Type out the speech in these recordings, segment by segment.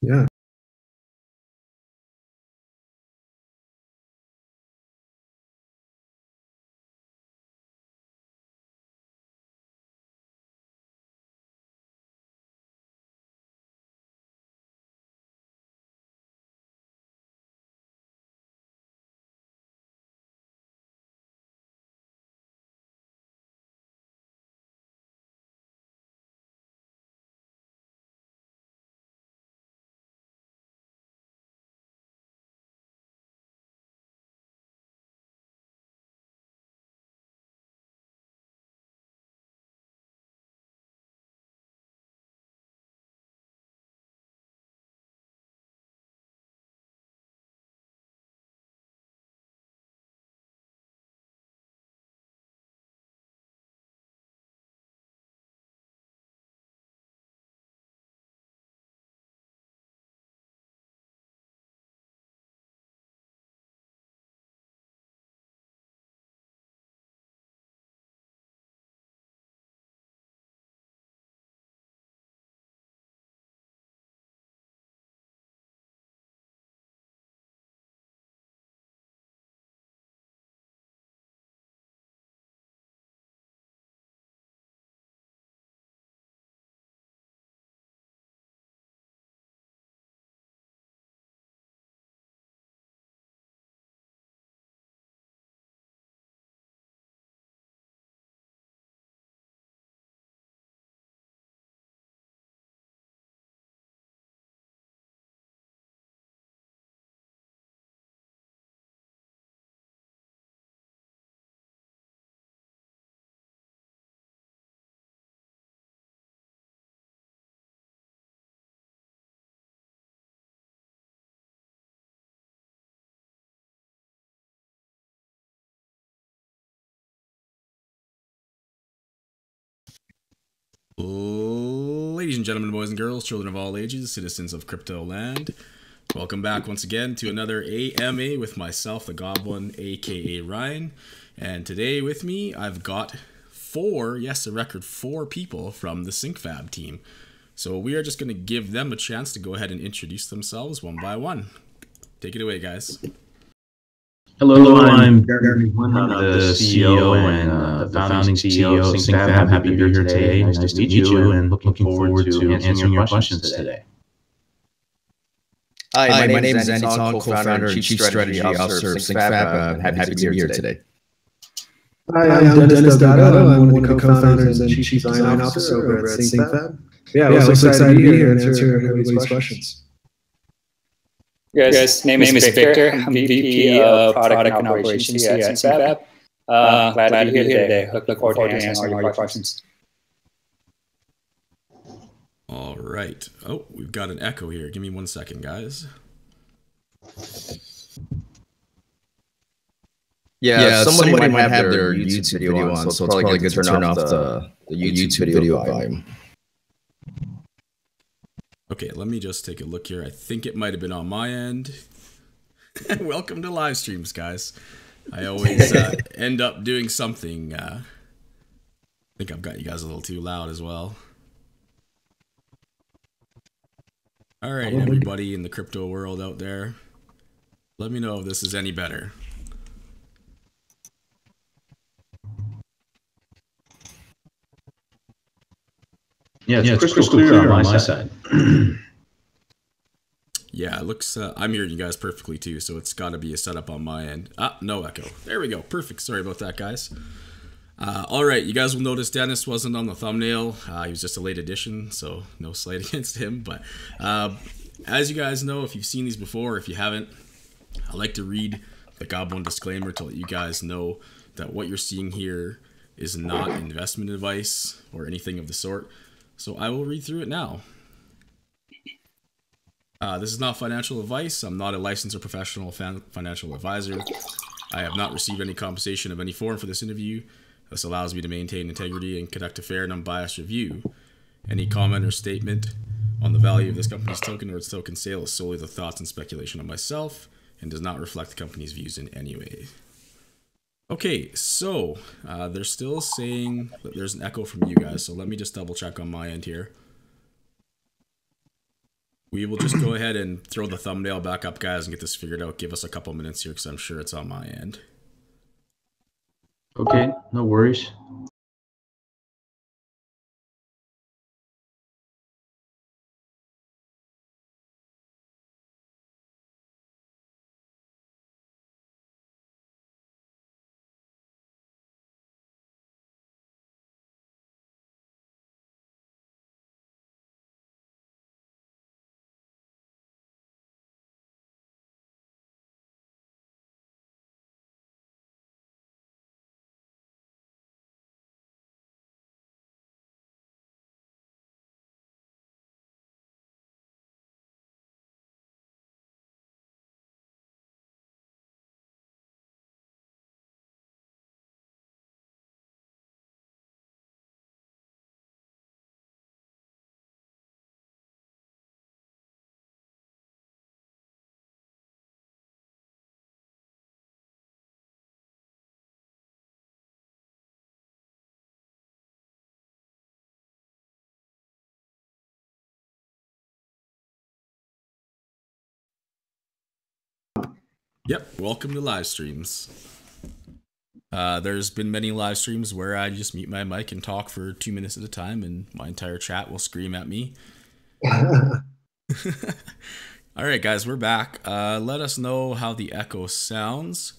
Yeah. Ladies and gentlemen, boys and girls, children of all ages, citizens of crypto land, welcome back once again to another AMA with myself, TheGobOne, aka Ryan. And today with me, I've got a record four people from the SyncFab team. So we are just going to give them a chance to go ahead and introduce themselves one by one. Take it away, guys. Hello, I'm Jeremy, the CEO and the founding CEO of SyncFab. Happy to be here today. Nice to meet you, and looking forward to answering your questions today. Hi, my name is Andy Tong, co-founder and chief strategy officer of SyncFab. Happy to be here today. Hi, I'm Dennis Delgado. I'm one of the co-founders and chief design officer over at SyncFab. Yeah, I was excited to be here and answer everybody's questions. Guys, name is Victor. I'm VP of Product and Operations here at SyncFab. Glad to be here today. Look forward to answering all your questions. All right. Oh, we've got an echo here. Give me 1 second, guys. Yeah, somebody might have their YouTube video on, so it's probably good to turn off the YouTube video volume. Okay, let me just take a look here. I think it might have been on my end. Welcome to live streams, guys. I always end up doing something. I think I've got you guys a little too loud as well. All right, everybody in the crypto world out there, let me know if this is any better. Yeah, it's crystal clear on my side. Yeah, it looks, I'm hearing you guys perfectly too, so it's got to be a setup on my end. Ah, no echo. There we go. Perfect. Sorry about that, guys. All right, you guys will notice Dennis wasn't on the thumbnail. He was just a late addition, so no slight against him. But as you guys know, if you've seen these before, if you haven't, I like to read the TheGobOne disclaimer to let you guys know that what you're seeing here is not investment advice or anything of the sort. So I will read through it now. This is not financial advice. I'm not a licensed or professional financial advisor. I have not received any compensation of any form for this interview. This allows me to maintain integrity and conduct a fair and unbiased review. Any comment or statement on the value of this company's token or its token sale is solely the thoughts and speculation of myself and does not reflect the company's views in any way. Okay, so they're still saying that there's an echo from you guys, so let me just double check on my end here. We will just go ahead and throw the thumbnail back up, guys, and get this figured out. Give us a couple minutes here because I'm sure it's on my end. Okay, no worries. Yep, welcome to live streams. There's been many live streams where I just mute my mic and talk for 2 minutes at a time, and my entire chat will scream at me. All right, guys, we're back. Let us know how the echo sounds.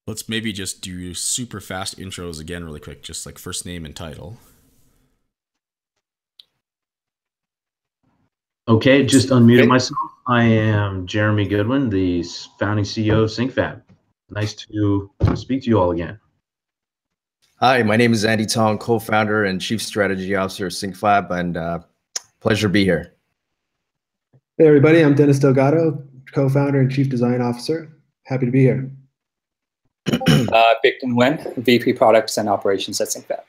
Let's maybe just do super fast intros again really quick, just like first name and title. Okay, just unmuted myself. I am Jeremy Goodwin, the founding CEO of SyncFab. Nice to speak to you all again. Hi, my name is Andy Tong, co-founder and chief strategy officer of SyncFab, and pleasure to be here. Hey, everybody. I'm Dennis Delgado, co-founder and chief design officer. Happy to be here. Victor Nguyen, VP Products and Operations at SyncFab.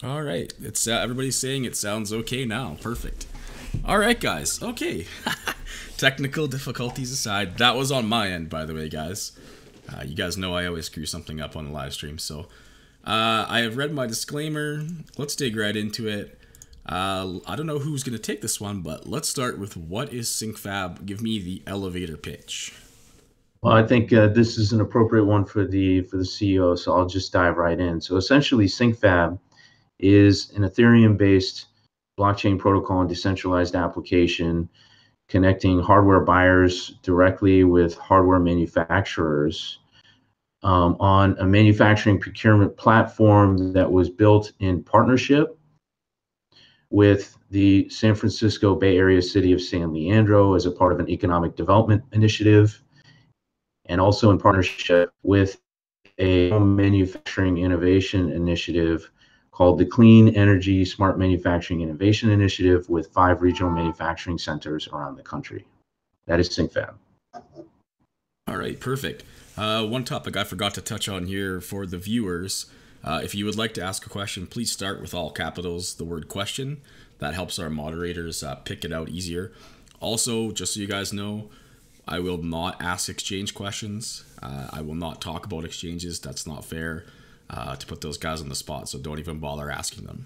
All right, it's everybody's saying it sounds okay now. Perfect. All right, guys. Okay. Technical difficulties aside, that was on my end, by the way, guys. You guys know I always screw something up on the live stream, so I have read my disclaimer. Let's dig right into it. I don't know who's going to take this one, but let's start with what is SyncFab? Give me the elevator pitch. Well, I think this is an appropriate one for the CEO, so I'll just dive right in. So essentially, SyncFab is an Ethereum-based blockchain protocol and decentralized application connecting hardware buyers directly with hardware manufacturers on a manufacturing procurement platform that was built in partnership with the San Francisco Bay Area city of San Leandro as a part of an economic development initiative, and also in partnership with a manufacturing innovation initiative called the Clean Energy Smart Manufacturing Innovation Initiative, with 5 regional manufacturing centers around the country. That is SyncFab. All right, perfect. One topic I forgot to touch on here for the viewers. If you would like to ask a question, please start with all capitals, the word question. That helps our moderators pick it out easier. Also, just so you guys know, I will not ask exchange questions. I will not talk about exchanges. That's not fair. To put those guys on the spot, so don't even bother asking them.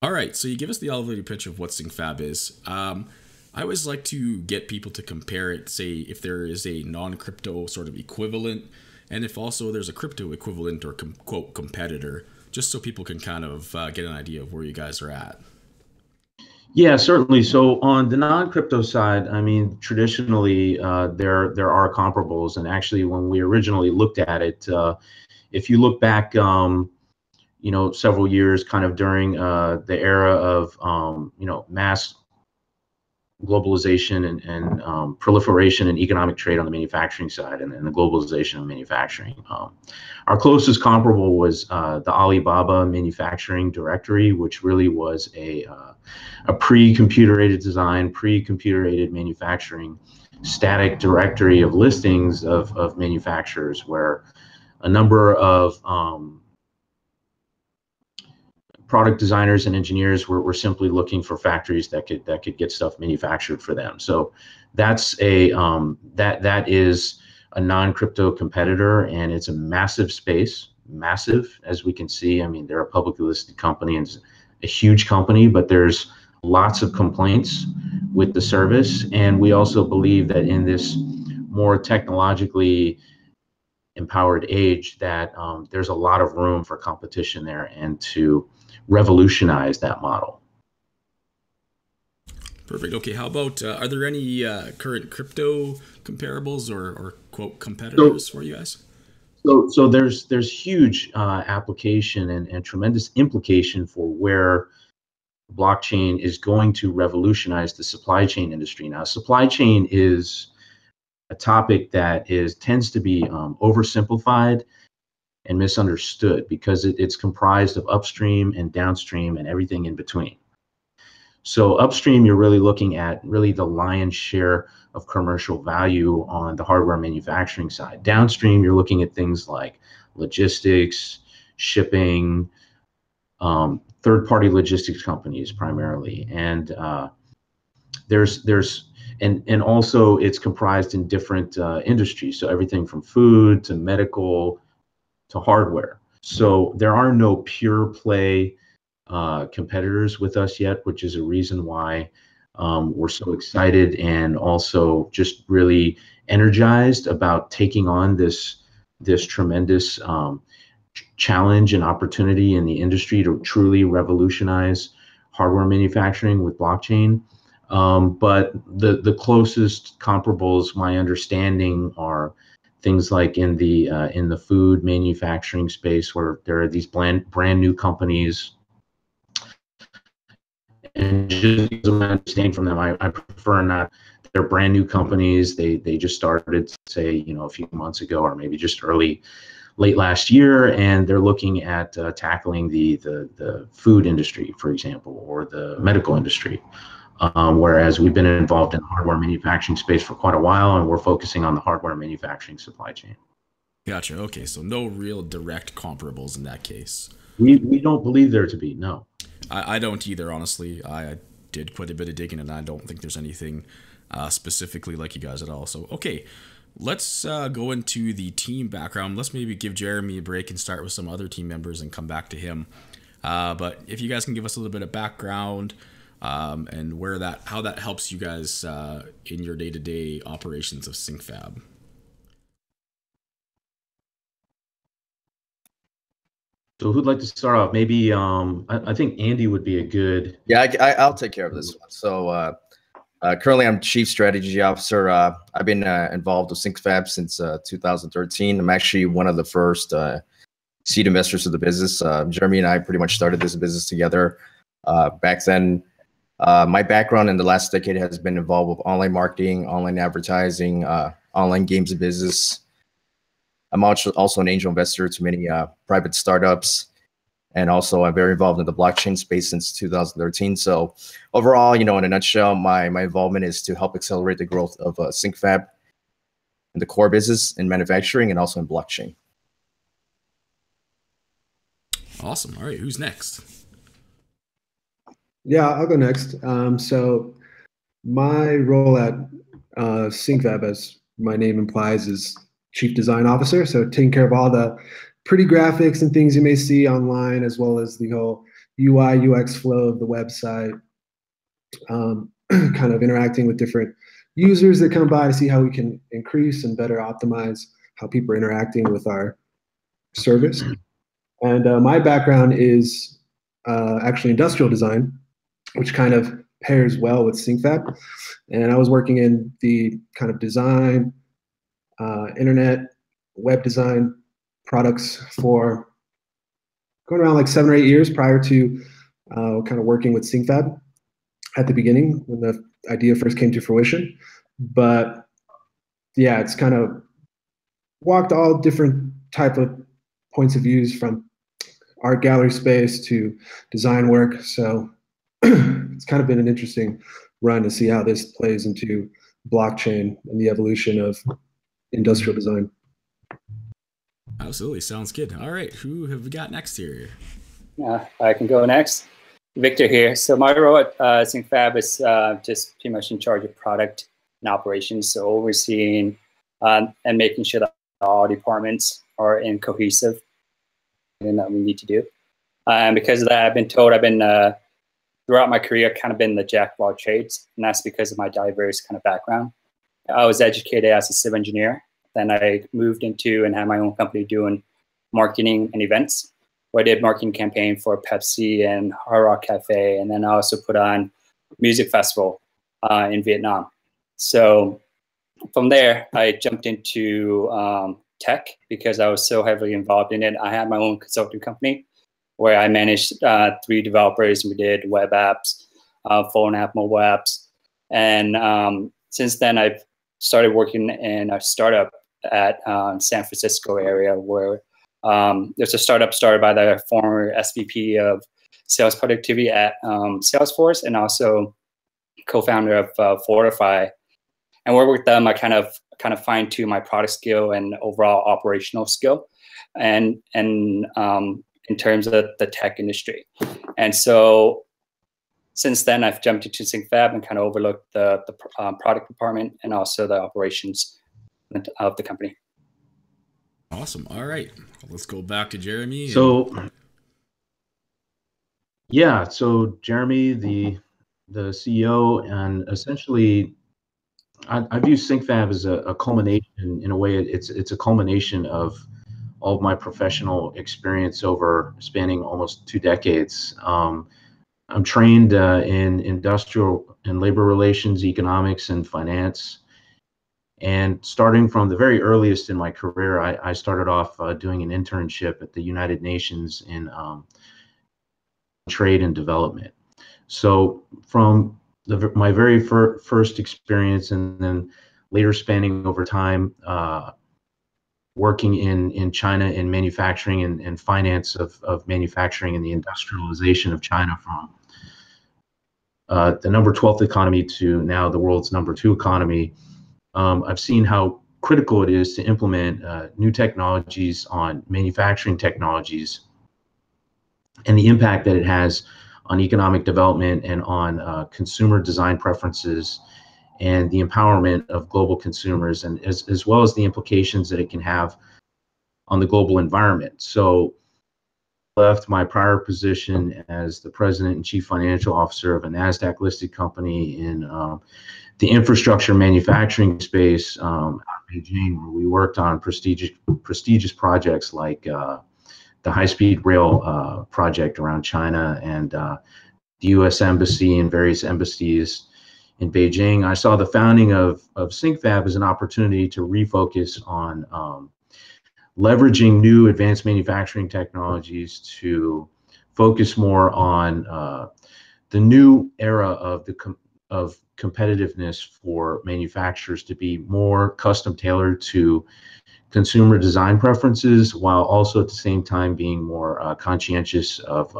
All right, so you give us the elevator pitch of what SyncFab is. I always like to get people to compare it, say if there is a non-crypto sort of equivalent, and if also there's a crypto equivalent or quote competitor, just so people can kind of get an idea of where you guys are at. Yeah, certainly. So on the non-crypto side, I mean, traditionally there are comparables, and actually when we originally looked at it, if you look back, you know, several years kind of during the era of, you know, mass globalization and proliferation and economic trade on the manufacturing side, and the globalization of manufacturing. Our closest comparable was the Alibaba Manufacturing Directory, which really was a pre-computer-aided design, pre-computer-aided manufacturing static directory of listings of manufacturers, where a number of product designers and engineers were simply looking for factories that could get stuff manufactured for them. So that's a that is a non-crypto competitor, and it's a massive space, massive, as we can see. I mean, they're a publicly listed company, a huge company, but there's lots of complaints with the service. And we also believe that in this more technologically empowered age that there's a lot of room for competition there and to revolutionize that model. Perfect. Okay, how about, are there any current crypto comparables or quote competitors for you guys? So there's huge application and tremendous implication for where blockchain is going to revolutionize the supply chain industry. Now, supply chain is a topic that tends to be oversimplified and misunderstood because it's comprised of upstream and downstream and everything in between. So upstream, you're really looking at the lion's share of commercial value on the hardware manufacturing side. Downstream, you're looking at things like logistics, shipping, third-party logistics companies primarily, and and also it's comprised in different industries. So everything from food to medical to hardware. So there are no pure play competitors with us yet, which is a reason why we're so excited and also just really energized about taking on this tremendous challenge and opportunity in the industry to truly revolutionize hardware manufacturing with blockchain. But the closest comparables, my understanding, are things like in the food manufacturing space, where there are these brand new companies. And just because of my understanding from them, I prefer not. They're brand new companies. They just started, say, a few months ago, or maybe just late last year, and they're looking at tackling the food industry, for example, or the medical industry. Whereas we've been involved in the hardware manufacturing space for quite a while, and we're focusing on the hardware manufacturing supply chain. Gotcha. Okay, so no real direct comparables in that case. We don't believe there to be, no. I don't either, honestly. I did quite a bit of digging, and I don't think there's anything specifically like you guys at all. So, okay, let's go into the team background. Let's maybe give Jeremy a break and start with some other team members and come back to him. But if you guys can give us a little bit of background and how that helps you guys in your day-to-day operations of SyncFab. So who'd like to start off? Maybe I think Andy would be a good. Yeah, I'll take care of this one. So currently, I'm Chief Strategy Officer. I've been involved with SyncFab since 2013. I'm actually one of the first seed investors of the business. Jeremy and I pretty much started this business together back then. My background in the last decade has been involved with online marketing, online advertising, online games business. I'm also an angel investor to many private startups, and also I'm very involved in the blockchain space since 2013. So overall, in a nutshell, my involvement is to help accelerate the growth of SyncFab in the core business in manufacturing and also in blockchain. Awesome. All right, who's next? Yeah, I'll go next. So my role at SyncFab, as my name implies, is Chief Design Officer. So taking care of all the pretty graphics and things you may see online, as well as the whole UI, UX flow of the website, kind of interacting with different users that come by to see how we can increase and better optimize how people are interacting with our service. And my background is actually industrial design, which kind of pairs well with SyncFab. And I was working in the kind of design, internet, web design products for going around like 7 or 8 years prior to kind of working with SyncFab at the beginning when the idea first came to fruition. But yeah, it's kind of walked all different type of points of views, from art gallery space to design work. So it's kind of been an interesting run to see how this plays into blockchain and the evolution of industrial design. Absolutely. Sounds good. All right. Who have we got next here? I can go next. Victor here. So my role at SyncFab is just pretty much in charge of product and operations. So overseeing and making sure that all departments are in cohesive and that we need to do. And because of that, I've been told throughout my career, kind of been the jack of all trades, and that's because of my diverse kind of background. I was educated as a civil engineer. Then I moved into and had my own company doing marketing and events, where I did marketing campaign for Pepsi and Hard Rock Cafe. And then I also put on music festival in Vietnam. So from there, I jumped into tech because I was so heavily involved in it. I had my own consulting company where I managed 3 developers, and we did web apps, phone app, mobile apps. And since then, I've started working in a startup at San Francisco area where there's a startup started by the former SVP of sales productivity at Salesforce, and also co-founder of Fortify. And work with them, I kind of fine-tune my product skill and overall operational skill, and in terms of the tech industry. And so since then, I've jumped into SyncFab and kind of overlooked the product department and also the operations of the company. Awesome. All right, let's go back to Jeremy. So yeah, so Jeremy, the CEO, and essentially I view SyncFab as a culmination. In a way, it's a culmination of all of my professional experience over spanning almost 2 decades. I'm trained in industrial and labor relations, economics, and finance. And starting from the very earliest in my career, I started off doing an internship at the United Nations in trade and development. So from my very first experience, and then later spanning over time, working in China in manufacturing and finance of manufacturing and the industrialization of China from the number 12th economy to now the world's number 2 economy, I've seen how critical it is to implement new technologies on manufacturing technologies and the impact that it has on economic development and on consumer design preferences and the empowerment of global consumers, and as well as the implications that it can have on the global environment. So I left my prior position as the president and chief financial officer of a NASDAQ listed company in the infrastructure manufacturing space out of Beijing, where we worked on prestigious projects like the high-speed rail project around China and the U.S. Embassy and various embassies in Beijing. I saw the founding of SyncFab as an opportunity to refocus on leveraging new advanced manufacturing technologies to focus more on the new era of competitiveness for manufacturers to be more custom tailored to consumer design preferences, while also at the same time being more conscientious of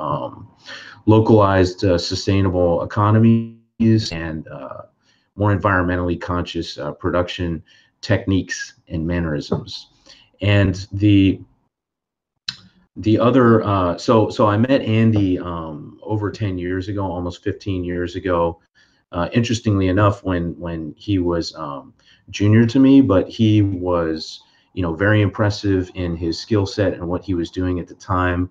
localized sustainable economies and more environmentally conscious production techniques and mannerisms. And the other, so I met Andy over 10 years ago, almost 15 years ago. Interestingly enough, when he was junior to me, but he was, very impressive in his skill set and what he was doing at the time.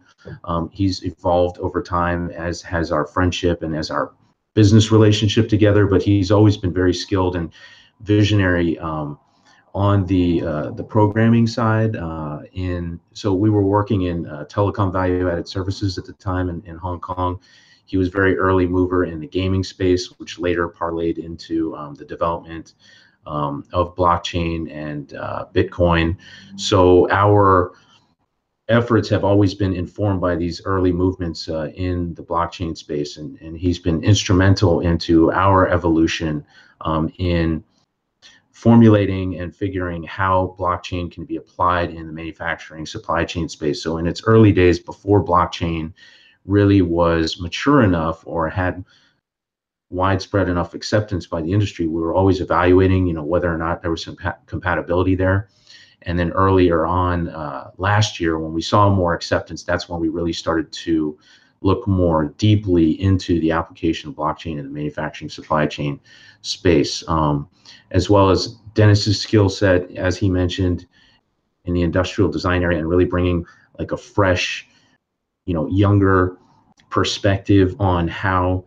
He's evolved over time, as has our friendship and as our business relationship together, but he's always been very skilled and visionary on the programming side. So we were working in telecom value-added services at the time in Hong Kong. He was very early mover in the gaming space, which later parlayed into the development of blockchain and Bitcoin. So our efforts have always been informed by these early movements in the blockchain space, and he's been instrumental into our evolution in formulating and figuring how blockchain can be applied in the manufacturing supply chain space. So in its early days, before blockchain really was mature enough or had widespread enough acceptance by the industry, we were always evaluating, whether or not there was some compatibility there. And then earlier on last year, when we saw more acceptance, that's when we really started to look more deeply into the application of blockchain in the manufacturing supply chain space, as well as Dennis's skill set, as he mentioned, in the industrial design area, and really bringing like a fresh younger perspective on how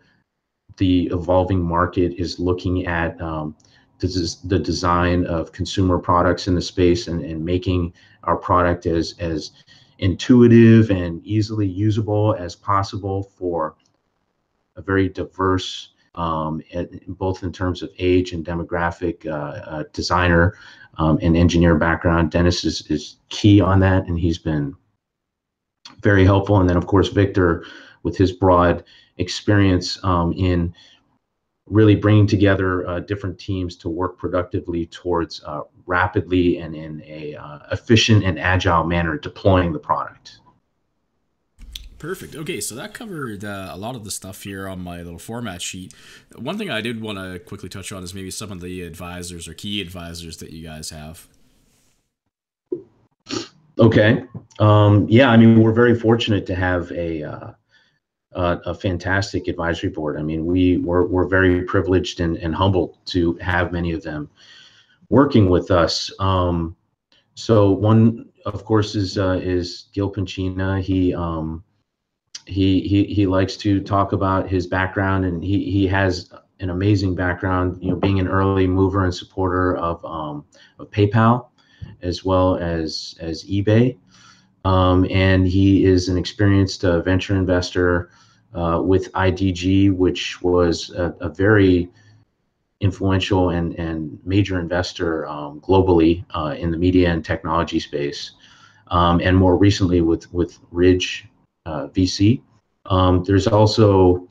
the evolving market is looking at the design of consumer products in the space, and making our product as intuitive and easily usable as possible for a very diverse, both in terms of age and demographic, designer and engineer background. Dennis is key on that, and he's been very helpful. And then, of course, Victor, with his broad experience in really bringing together different teams to work productively towards rapidly and in a efficient and agile manner deploying the product. Perfect. Okay, so that covered a lot of the stuff here on my little format sheet. One thing I did want to quickly touch on is maybe some of the advisors or key advisors that you guys have. Okay. Yeah, I mean, we're very fortunate to have a fantastic advisory board. I mean, we're very privileged and humbled to have many of them working with us. So one, of course, is Gil Pancina. He likes to talk about his background, and he has an amazing background, being an early mover and supporter of PayPal, as well as eBay. And he is an experienced venture investor with IDG, which was a very influential and major investor globally in the media and technology space, and more recently with Ridge VC. There's also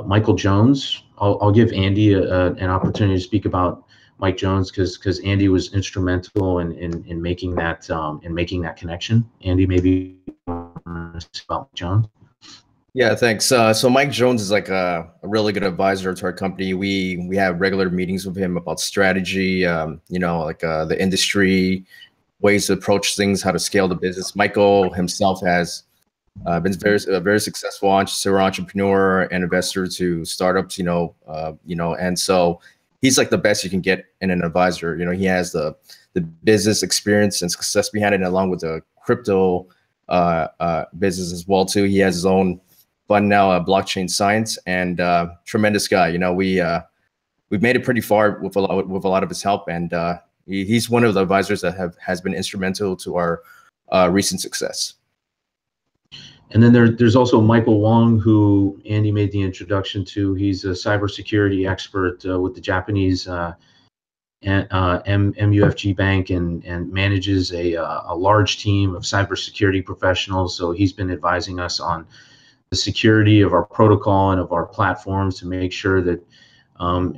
Michael Jones. I'll give Andy an opportunity to speak about Mike Jones, because Andy was instrumental in making that connection. Andy, maybe about Jones. Yeah, thanks. So Mike Jones is like a really good advisor to our company. We have regular meetings with him about strategy, the industry, ways to approach things, how to scale the business. Michael himself has been a very successful serial entrepreneur and investor to startups, and so he's like the best you can get in an advisor. He has the business experience and success behind it, along with the crypto business as well too. He has his own fund now, blockchain science, and tremendous guy. We've made it pretty far with a lot of his help, and he's one of the advisors that has been instrumental to our recent success. And then there's also Michael Wong, who Andy made the introduction to. He's a cybersecurity expert with the Japanese MUFG Bank, and manages a large team of cybersecurity professionals. So he's been advising us on the security of our protocol and of our platforms to make sure that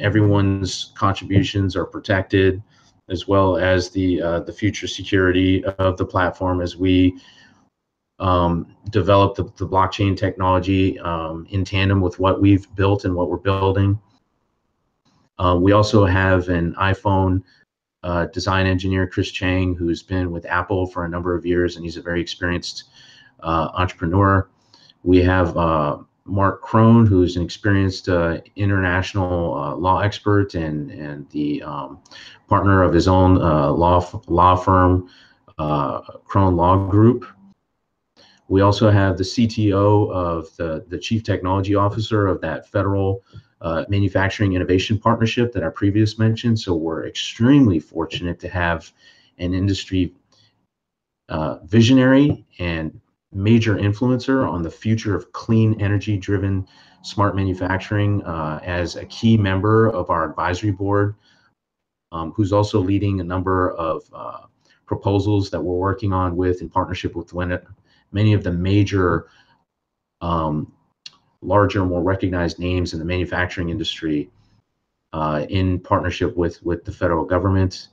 everyone's contributions are protected, as well as the future security of the platform as we develop the blockchain technology in tandem with what we've built and what we're building. We also have an iPhone design engineer, Chris Chang, who's been with Apple for a number of years, and he's a very experienced entrepreneur. We have Mark Crone, who's an experienced international law expert and the partner of his own law firm, Crone Law Group. We also have the CTO of the Chief Technology Officer of that federal manufacturing innovation partnership that I previously mentioned. So we're extremely fortunate to have an industry visionary and major influencer on the future of clean energy driven smart manufacturing as a key member of our advisory board, who's also leading a number of proposals that we're working on in partnership with many of the major larger, more recognized names in the manufacturing industry, in partnership with the federal government.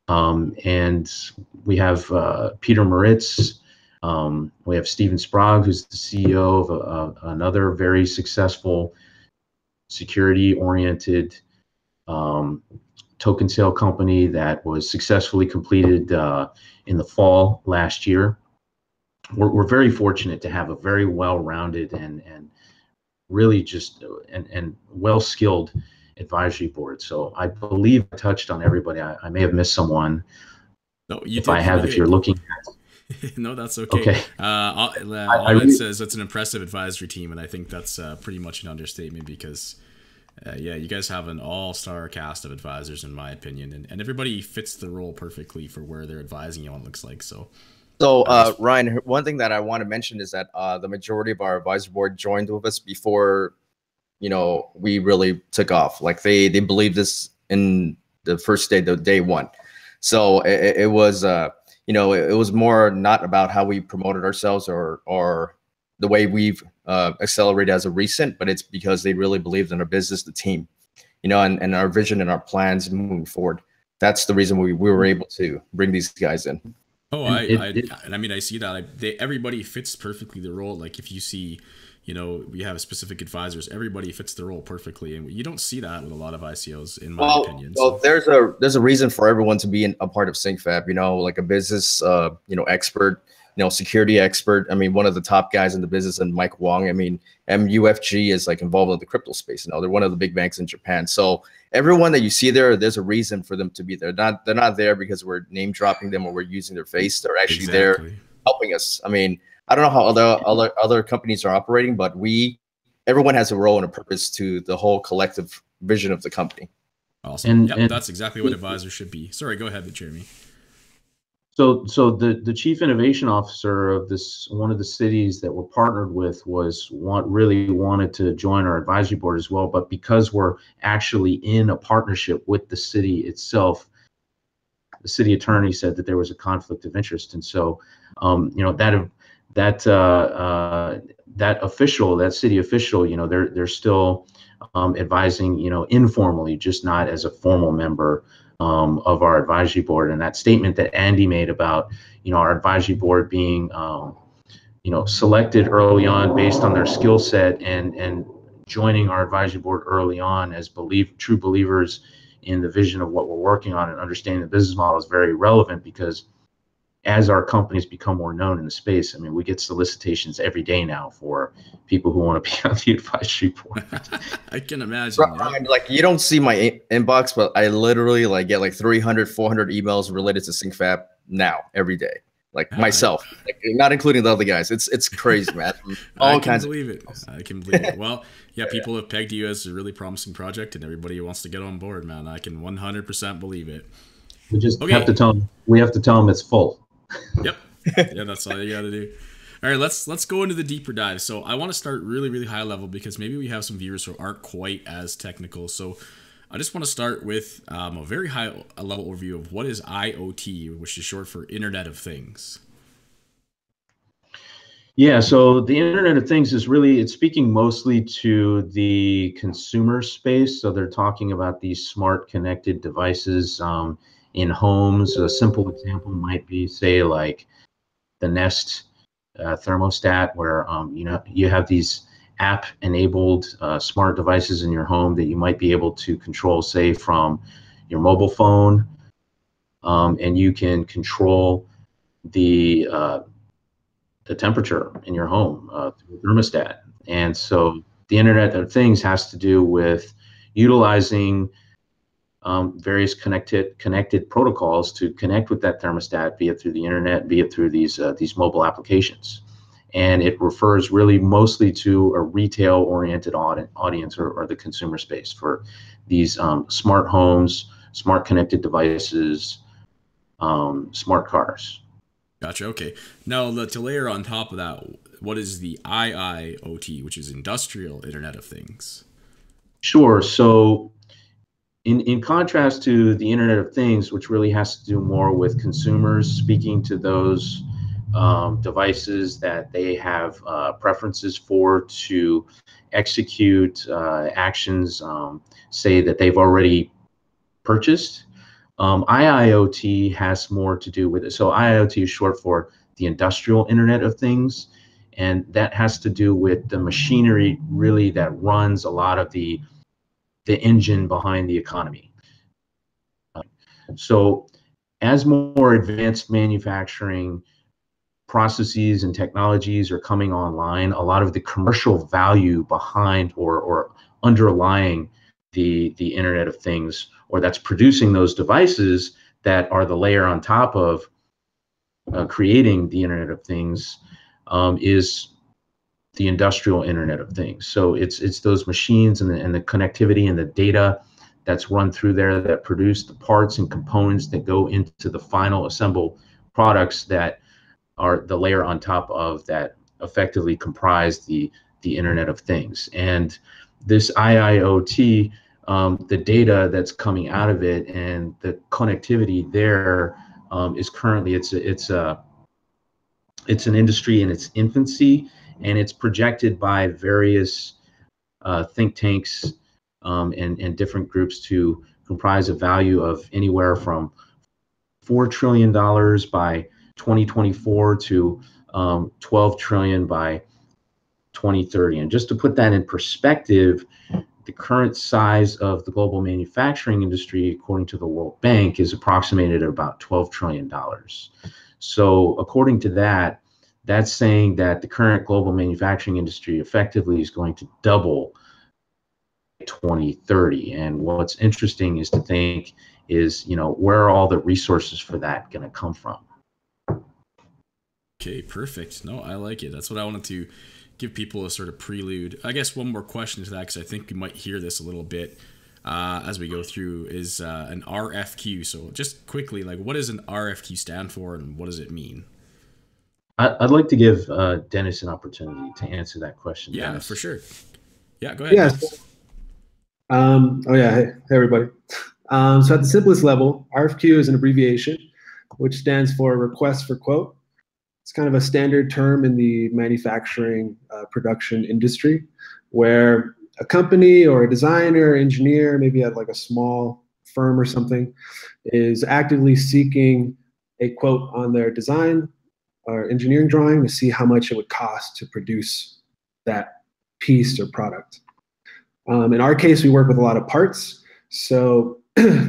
And we have Peter Moritz. We have Steven Sprague, who's the CEO of another very successful security-oriented token sale company that was successfully completed in the fall last year. We're very fortunate to have a very well-rounded and really just and well-skilled advisory board. So I believe I touched on everybody. I may have missed someone. No, you if I have, if you're looking at. No, that's okay. Okay. Ahmed says it's an impressive advisory team, and I think that's pretty much an understatement because, yeah, you guys have an all-star cast of advisors, in my opinion, and everybody fits the role perfectly for where they're advising you on, it looks like. So, Ryan, one thing that I want to mention is that the majority of our advisory board joined with us before, we really took off. Like they believed this in the first day, the day one. So it was, it was more not about how we promoted ourselves or the way we've accelerated as a recent, but it's because they really believed in our business, the team, and our vision and our plans moving forward. That's the reason we were able to bring these guys in. Oh, I mean, I see that. Everybody fits perfectly the role. Like if you see, we have specific advisors, everybody fits the role perfectly, and you don't see that with a lot of ICOs, in my opinion. Well, there's a reason for everyone to be a part of SyncFab. Like a business, expert, security expert. I mean, one of the top guys in the business, and Mike Wong. I mean, MUFG is like involved in the crypto space. They're one of the big banks in Japan. So everyone that you see there's a reason for them to be there. They're not there because we're name dropping them or we're using their face. They're actually there helping us. I mean, I don't know how other companies are operating, but everyone has a role and a purpose to the whole collective vision of the company. Awesome. And that's exactly what advisors should be. Sorry, go ahead, Jeremy. So the chief innovation officer of one of the cities that we're partnered with really wanted to join our advisory board as well, but because we're actually in a partnership with the city itself, the city attorney said that there was a conflict of interest, and so that city official, they're still advising, informally, just not as a formal member of our advisory board. And that statement that Andy made about, our advisory board being, selected early on based on their skill set and joining our advisory board early on as true believers in the vision of what we're working on and understanding the business model is very relevant, because as our companies become more known in the space, I mean, we get solicitations every day now for people who want to be on the advisory board. I can imagine. Right, like you don't see my inbox, but I literally get 300, 400 emails related to SyncFab now every day. Myself, not including the other guys. It's crazy, man. I can believe it. Well, yeah, people have pegged you as a really promising project, and everybody wants to get on board, man. I can 100% believe it. We just have to tell them. We have to tell them it's full. Yep. Yeah, that's all you got to do. All right, let's go into the deeper dive. So I want to start really, really high level because maybe we have some viewers who aren't quite as technical. So I just want to start with a very high level overview of what is IoT, which is short for Internet of Things. Yeah, so the Internet of Things is it's speaking mostly to the consumer space. So they're talking about these smart connected devices in homes. A simple example might be, say, like the Nest thermostat, where you have these app-enabled smart devices in your home that you might be able to control, say, from your mobile phone, and you can control the temperature in your home through the thermostat. And so the Internet of Things has to do with utilizing various connected protocols to connect with that thermostat, be it through the internet, be it through these mobile applications. And it refers really mostly to a retail-oriented audience or the consumer space for these smart homes, smart connected devices, smart cars. Gotcha. Okay. Now, to layer on top of that, what is the IIoT, which is Industrial Internet of Things? Sure. So in contrast to the Internet of Things, which really has to do more with consumers speaking to those devices that they have preferences for to execute actions, say that they've already purchased, IIoT has more to do with it. So IIoT is short for the Industrial Internet of Things, and that has to do with the machinery really that runs a lot of the engine behind the economy. So as more advanced manufacturing processes and technologies are coming online, a lot of the commercial value behind or underlying the Internet of Things, or that's producing those devices that are the layer on top of creating the Internet of Things is the industrial Internet of Things. So it's those machines and the connectivity and the data that's run through there that produce the parts and components that go into the final assembled products that are the layer on top of that effectively comprise the Internet of Things. And this IIoT, the data that's coming out of it and the connectivity there is currently it's an industry in its infancy, and it's projected by various think tanks and different groups to comprise a value of anywhere from $4 trillion by 2024 to 12 trillion by 2030. And just to put that in perspective, the current size of the global manufacturing industry, according to the World Bank, is approximated at about $12 trillion. So according to that, that's saying that the current global manufacturing industry effectively is going to double 2030. And what's interesting is to think is, where are all the resources for that going to come from? Okay, perfect. No, I like it. That's what I wanted to give people a sort of prelude. I guess one more question to that, because I think we might hear this a little bit as we go through, is an RFQ. So just quickly, like, what does an RFQ stand for and what does it mean? I'd like to give Dennis an opportunity to answer that question. Yeah, Dennis. for sure. Yeah, go ahead. Yes. Hey everybody. So at the simplest level, RFQ is an abbreviation, which stands for request for quote. It's kind of a standard term in the manufacturing production industry, where a company or a designer, engineer, maybe at like a small firm or something, is actively seeking a quote on their design or engineering drawing to see how much it would cost to produce that piece or product. In our case, we work with a lot of parts. So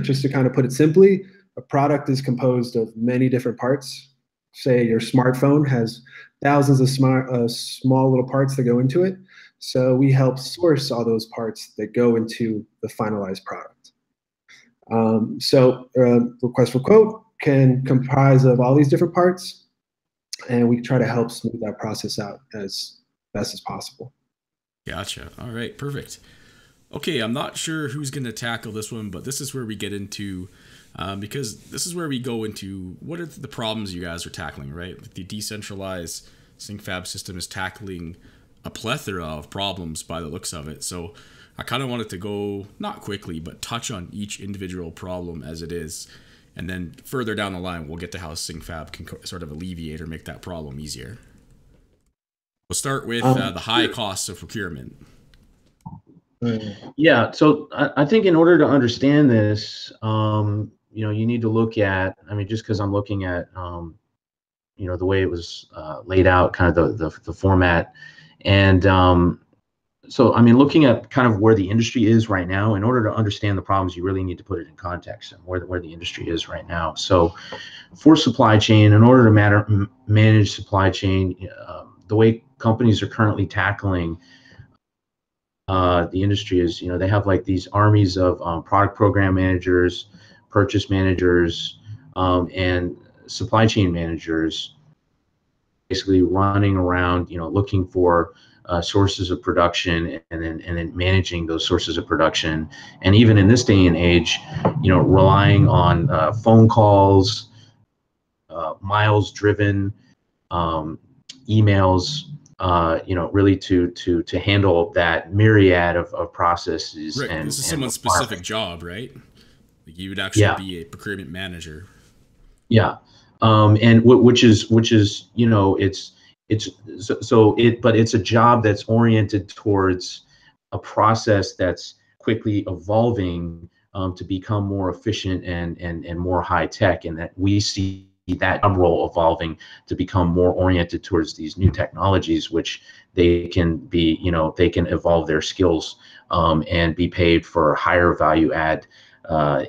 just to kind of put it simply, a product is composed of many different parts. Say your smartphone has thousands of small little parts that go into it. So we help source all those parts that go into the finalized product. Request for quote can comprise of all these different parts, and we try to help smooth that process out as best as possible. Gotcha. All right, perfect. Okay, I'm not sure who's going to tackle this one, but this is where we get into, because this is where we go into what are the problems you guys are tackling, right? The decentralized SyncFab system is tackling a plethora of problems by the looks of it. So I kind of wanted to go, not quickly, but touch on each individual problem as it is. And then further down the line, we'll get to how SyncFab can sort of alleviate or make that problem easier. We'll start with the high costs of procurement. Yeah, so I think in order to understand this, you need to look at, just because I'm looking at, the way it was laid out, kind of the format. And looking at kind of where the industry is right now, in order to understand the problems, you really need to put it in context and where the industry is right now. So for supply chain, in order to manage supply chain, the way companies are currently tackling the industry is, they have like these armies of product program managers, purchase managers, and supply chain managers, basically running around, looking for sources of production and then managing those sources of production. And even in this day and age, relying on phone calls, miles driven, emails, really to handle that myriad of processes. Right. And this is someone's specific job, right? Like you would actually be a procurement manager. Yeah. And which is, but it's a job that's oriented towards a process that's quickly evolving to become more efficient and more high tech, and that we see that role evolving to become more oriented towards these new technologies, which they can be, they can evolve their skills and be paid for higher value add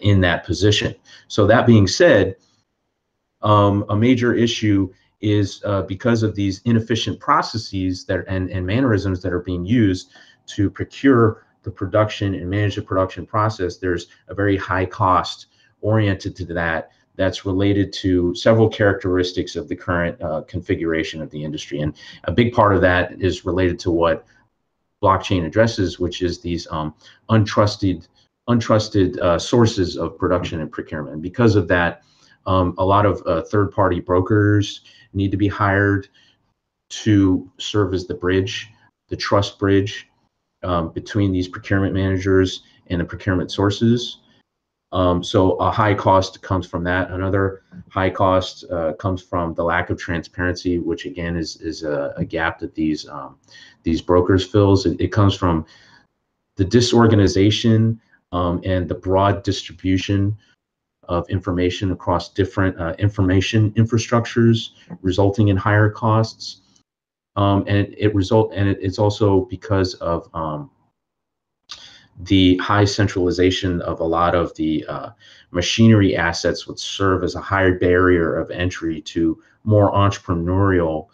in that position. So that being said, a major issue is because of these inefficient processes and mannerisms that are being used to procure the production and manage the production process. There's a very high cost oriented to that that's related to several characteristics of the current configuration of the industry. And a big part of that is related to what blockchain addresses, which is these untrusted sources of production and procurement. And because of that, a lot of third-party brokers need to be hired to serve as the bridge, the trust bridge between these procurement managers and the procurement sources. So a high cost comes from that. Another high cost comes from the lack of transparency, which again is a gap that these brokers fills. It comes from the disorganization and the broad distribution of information across different information infrastructures, resulting in higher costs. And it's also because of the high centralization of a lot of the machinery assets, which serve as a higher barrier of entry to more entrepreneurial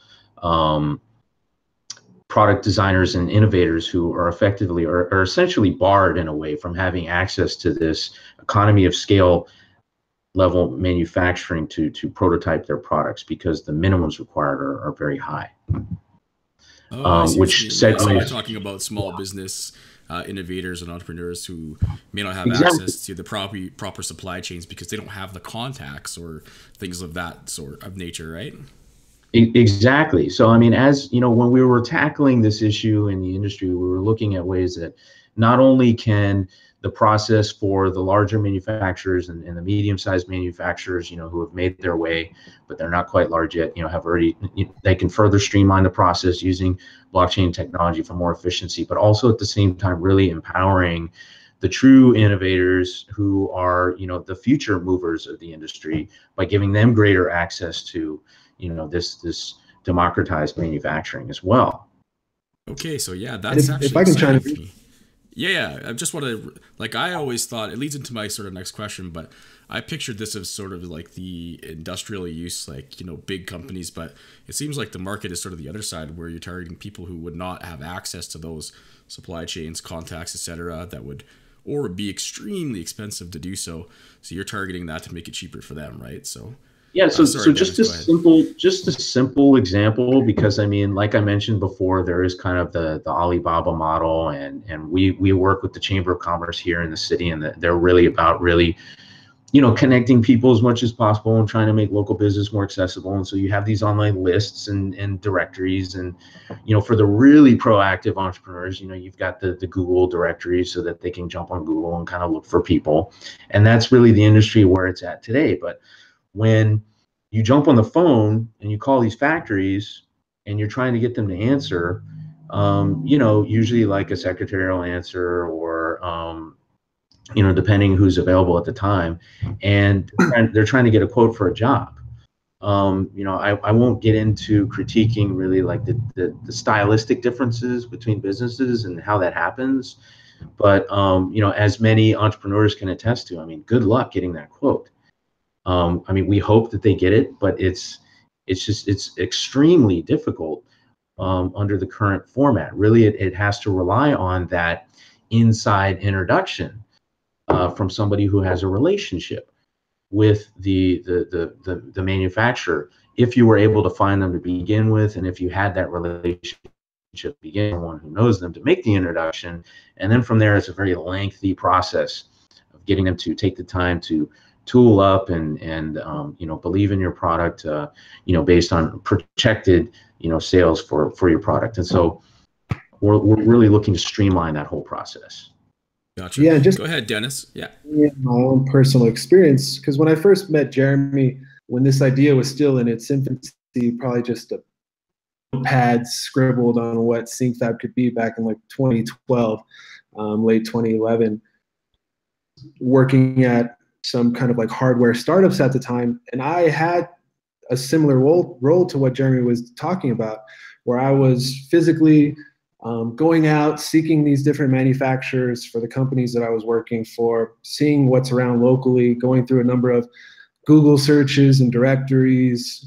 product designers and innovators who are effectively or essentially barred in a way from having access to this economy of scale level manufacturing to prototype their products, because the minimums required are very high. Which segues. So you're talking about small business innovators and entrepreneurs who may not have access to the proper supply chains because they don't have the contacts or things of that sort of nature, right? Exactly. So, I mean, as you know, when we were tackling this issue in the industry, we were looking at ways that not only can the process for the larger manufacturers and the medium-sized manufacturers, who have made their way, but they're not quite large yet, they can further streamline the process using blockchain technology for more efficiency, but also at the same time really empowering the true innovators who are, the future movers of the industry by giving them greater access to, this democratized manufacturing as well. Okay, so yeah, that's actually if I can chime in. Yeah, I just want to, I always thought, it leads into my sort of next question, but I pictured this as sort of like the industrial use, big companies, but it seems like the market is sort of the other side, where you're targeting people who would not have access to those supply chains, contacts, etc., that would, or would be extremely expensive to do so. So you're targeting that to make it cheaper for them, right? So yeah, so just a simple example, because I mean, like I mentioned before, there is kind of the Alibaba model, and we work with the Chamber of Commerce here in the city, and they're really about connecting people as much as possible and trying to make local business more accessible. And so you have these online lists and directories, and for the really proactive entrepreneurs, you've got the Google directory so that they can jump on Google and kind of look for people, and that's really the industry where it's at today. But when you jump on the phone and you call these factories and you're trying to get them to answer, usually like a secretarial answer or, depending who's available at the time, and they're trying to get a quote for a job. I won't get into critiquing really like the stylistic differences between businesses and how that happens. But, as many entrepreneurs can attest to, I mean, good luck getting that quote. I mean, we hope that they get it, but it's extremely difficult under the current format. Really, it has to rely on that inside introduction from somebody who has a relationship with the manufacturer. If you were able to find them to begin with, and if you had that relationship begin, someone who knows them to make the introduction, and then from there, it's a very lengthy process of getting them to take the time to tool up and believe in your product, based on projected, sales for your product. And so we're really looking to streamline that whole process. Gotcha. Yeah, just go ahead, Dennis. Yeah. My own personal experience, because when I first met Jeremy, when this idea was still in its infancy, probably just a pad scribbled on what SyncFab could be back in 2012, late 2011, working at some kind of hardware startups at the time. And I had a similar role to what Jeremy was talking about, where I was physically going out, seeking these different manufacturers for the companies that I was working for, seeing what's around locally, going through a number of Google searches and directories,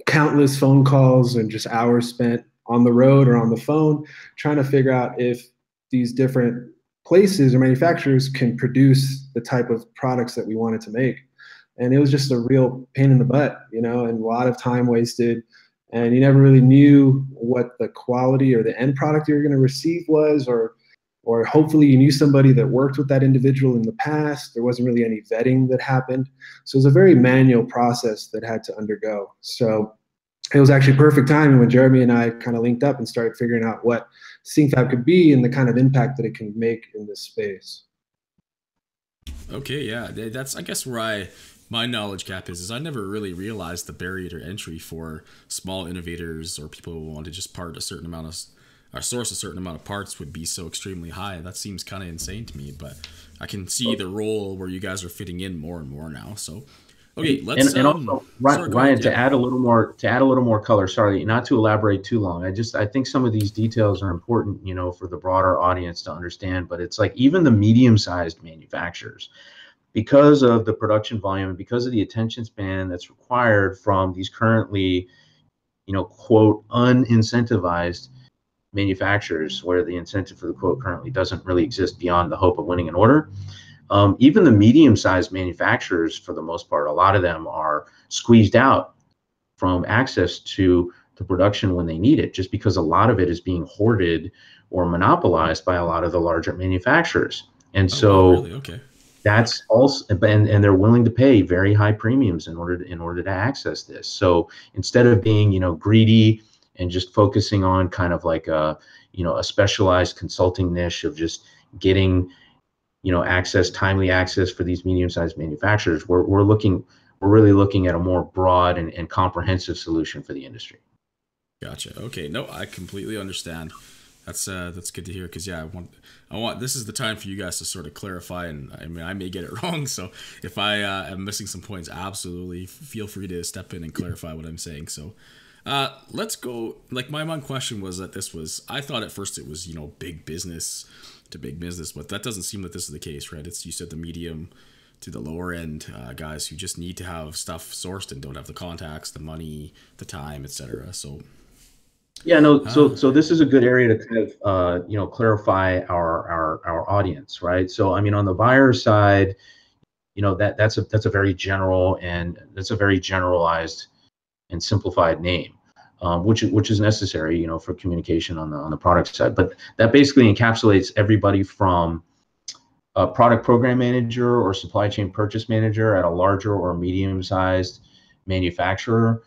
countless phone calls, and just hours spent on the road or on the phone, trying to figure out if these different places or manufacturers can produce the type of products that we wanted to make. And it was just a real pain in the butt, and a lot of time wasted. And you never really knew what the quality or the end product you were going to receive was, or hopefully you knew somebody that worked with that individual in the past. There wasn't really any vetting that happened. So it was a very manual process that had to undergo. So it was actually perfect timing when Jeremy and I kind of linked up and started figuring out what SyncFab could be and the kind of impact that it can make in this space. Okay, yeah, that's, I guess, where my knowledge gap is I never really realized the barrier to entry for small innovators or people who want to just part a certain amount of, or source a certain amount of parts would be so extremely high. That seems kind of insane to me, but I can see the role where you guys are fitting in more and more now. So, okay, let's and also Ryan, to add a little more color. Sorry, not to elaborate too long. I think some of these details are important, for the broader audience to understand. But it's like even the medium-sized manufacturers, because of the production volume and because of the attention span that's required from these currently, quote, unincentivized manufacturers, where the incentive for the quote currently doesn't really exist beyond the hope of winning an order. Even the medium-sized manufacturers, for the most part, a lot of them are squeezed out from access to the production when they need it, just because a lot of it is being hoarded or monopolized by a lot of the larger manufacturers. And really? Okay. That's also, and they're willing to pay very high premiums in order to access this. So instead of being, greedy and just focusing on kind of like a specialized consulting niche of just getting, timely access for these medium-sized manufacturers, we're really looking at a more broad and comprehensive solution for the industry. Gotcha. Okay. No, I completely understand. That's good to hear, because I want this is the time for you guys to sort of clarify, and I mean, I may get it wrong, so if I am missing some points, absolutely feel free to step in and clarify what I'm saying. So let's go. Like, my one question was that I thought at first it was big business to big business, but that doesn't seem that this is the case, right? You said the medium to the lower end guys who just need to have stuff sourced and don't have the contacts, the money, the time, etc. So. Yeah, no. So this is a good area to kind of clarify our audience, right? So I mean, on the buyer side, that's a very general and that's a very generalized and simplified name, which is necessary, for communication on the product side. But that basically encapsulates everybody from a product program manager or supply chain purchase manager at a larger or medium-sized manufacturer.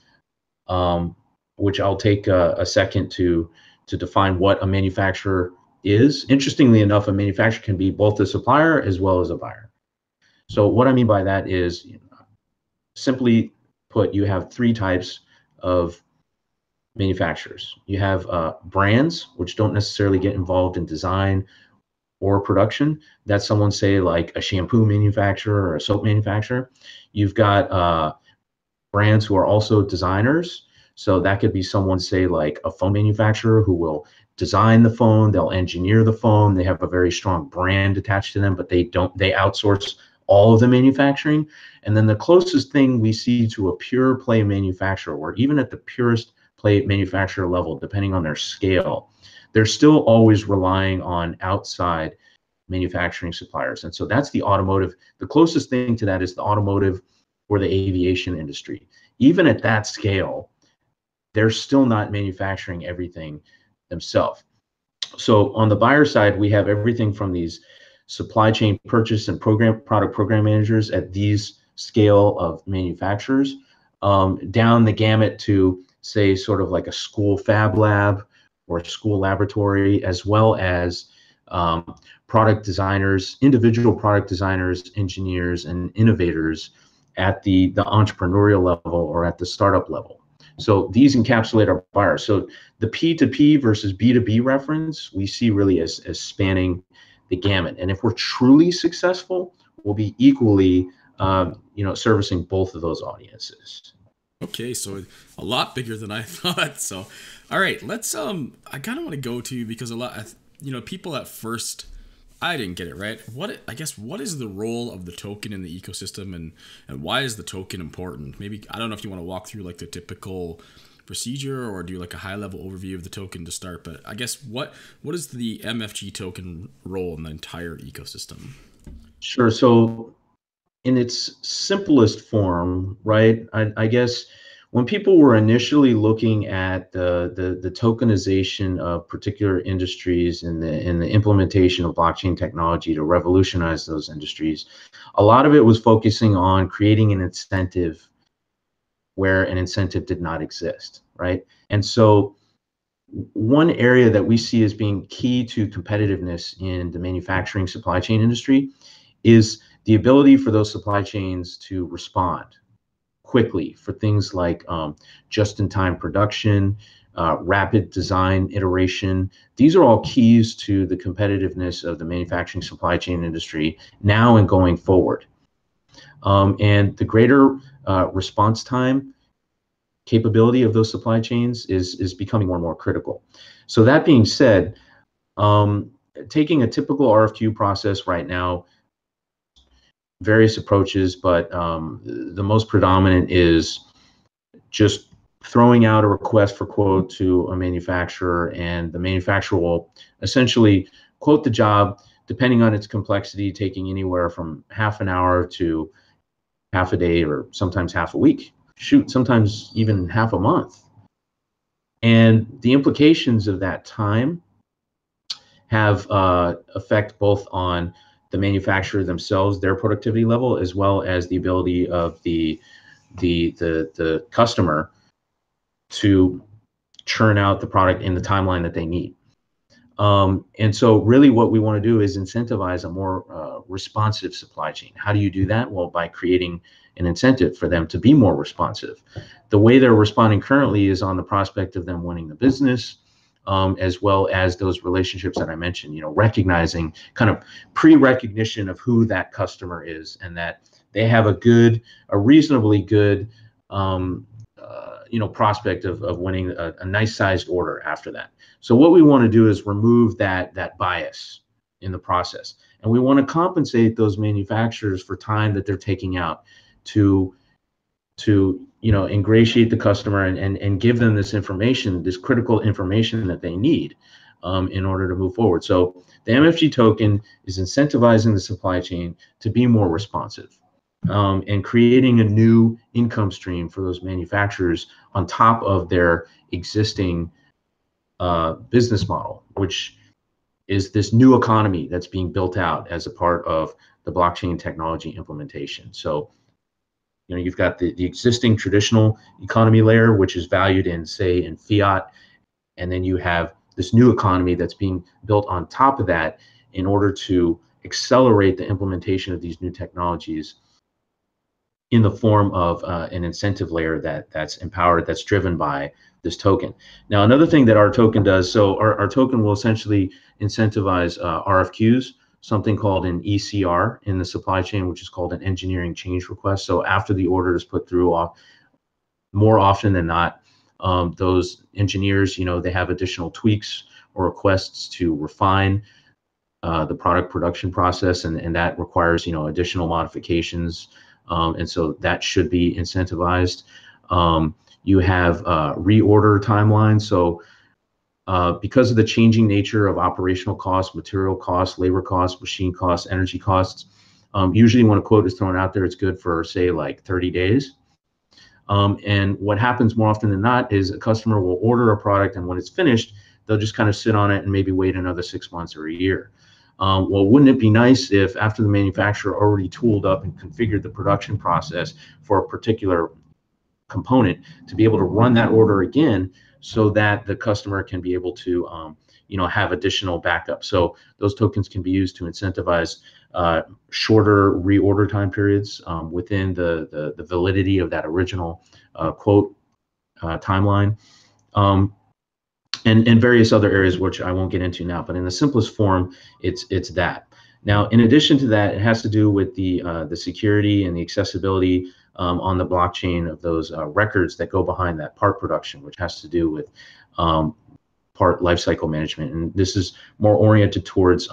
Which I'll take a second to define what a manufacturer is. Interestingly enough, a manufacturer can be both a supplier as well as a buyer. So what I mean by that is, simply put, you have three types of manufacturers. You have brands, which don't necessarily get involved in design or production. That's someone, say, like a shampoo manufacturer or a soap manufacturer. You've got brands who are also designers. So that could be someone, say, like a phone manufacturer, who will design the phone, they'll engineer the phone, they have a very strong brand attached to them, but they outsource all of the manufacturing. And then the closest thing we see to a pure play manufacturer, where even at the purest play manufacturer level, depending on their scale, they're still always relying on outside manufacturing suppliers. And so that's the automotive. The closest thing to that is the automotive or the aviation industry. Even at that scale, they're still not manufacturing everything themselves. So on the buyer side, we have everything from these supply chain purchase and product program managers at these scale of manufacturers, down the gamut to, say, sort of like a school fab lab or a school laboratory, as well as product designers, individual product designers, engineers, and innovators at the entrepreneurial level or at the startup level. So these encapsulate our buyers. So the P2P versus B2B reference we see really as spanning the gamut. And if we're truly successful, we'll be equally, servicing both of those audiences. Okay, so a lot bigger than I thought. So, all right, let's. I kind of want to go to, because a lot, people at first, I didn't get it right. What is the role of the token in the ecosystem, and why is the token important? Maybe, I don't know if you want to walk through like the typical procedure, or do like a high level overview of the token to start? But I guess what is the MFG token role in the entire ecosystem? Sure. So in its simplest form, right, I guess when people were initially looking at the tokenization of particular industries and the implementation of blockchain technology to revolutionize those industries, a lot of it was focusing on creating an incentive where an incentive did not exist, right? And so one area that we see as being key to competitiveness in the manufacturing supply chain industry is the ability for those supply chains to respond quickly for things like just-in-time production, rapid design iteration. These are all keys to the competitiveness of the manufacturing supply chain industry now and going forward. And the greater response time capability of those supply chains is becoming more and more critical. So that being said, taking a typical RFQ process right now, various approaches, but the most predominant is just throwing out a request for quote to a manufacturer, and the manufacturer will essentially quote the job, depending on its complexity, taking anywhere from half an hour to half a day, or sometimes half a week. Shoot, sometimes even half a month. And the implications of that time have effect both on the manufacturer themselves, their productivity level, as well as the ability of the customer to churn out the product in the timeline that they need. And so really what we want to do is incentivize a more responsive supply chain. How do you do that? Well, by creating an incentive for them to be more responsive. The way they're responding currently is on the prospect of them winning the business, as well as those relationships that I mentioned, you know, recognizing kind of pre-recognition of who that customer is, and that they have a reasonably good, you know, prospect of winning a nice sized order after that. So what we want to do is remove that bias in the process, and we want to compensate those manufacturers for time that they're taking out to you know, ingratiate the customer and give them this information, this critical information that they need in order to move forward. So the MFG token is incentivizing the supply chain to be more responsive, and creating a new income stream for those manufacturers on top of their existing business model, which is this new economy that's being built out as a part of the blockchain technology implementation. So, you know, you've got the existing traditional economy layer, which is valued in, say, in fiat, and then you have this new economy that's being built on top of that in order to accelerate the implementation of these new technologies in the form of an incentive layer that's empowered, that's driven by this token. Now, another thing that our token does, so our token will essentially incentivize RFQs, something called an ECR in the supply chain, which is called an engineering change request. So after the order is put through, more often than not, those engineers, you know, they have additional tweaks or requests to refine the product production process, and that requires, you know, additional modifications. And so that should be incentivized. You have reorder timelines. So because of the changing nature of operational costs, material costs, labor costs, machine costs, energy costs, usually when a quote is thrown out there, it's good for, say, like 30 days. And what happens more often than not is a customer will order a product, and when it's finished, they'll just kind of sit on it and maybe wait another 6 months or a year. Well, wouldn't it be nice if after the manufacturer already tooled up and configured the production process for a particular component to be able to run that order again, so that the customer can be able to, you know, have additional backup. So those tokens can be used to incentivize shorter reorder time periods within the validity of that original quote timeline, and various other areas which I won't get into now. But in the simplest form, it's that. Now, in addition to that, it has to do with the security and the accessibility on the blockchain of those records that go behind that part production, which has to do with part lifecycle management. And this is more oriented towards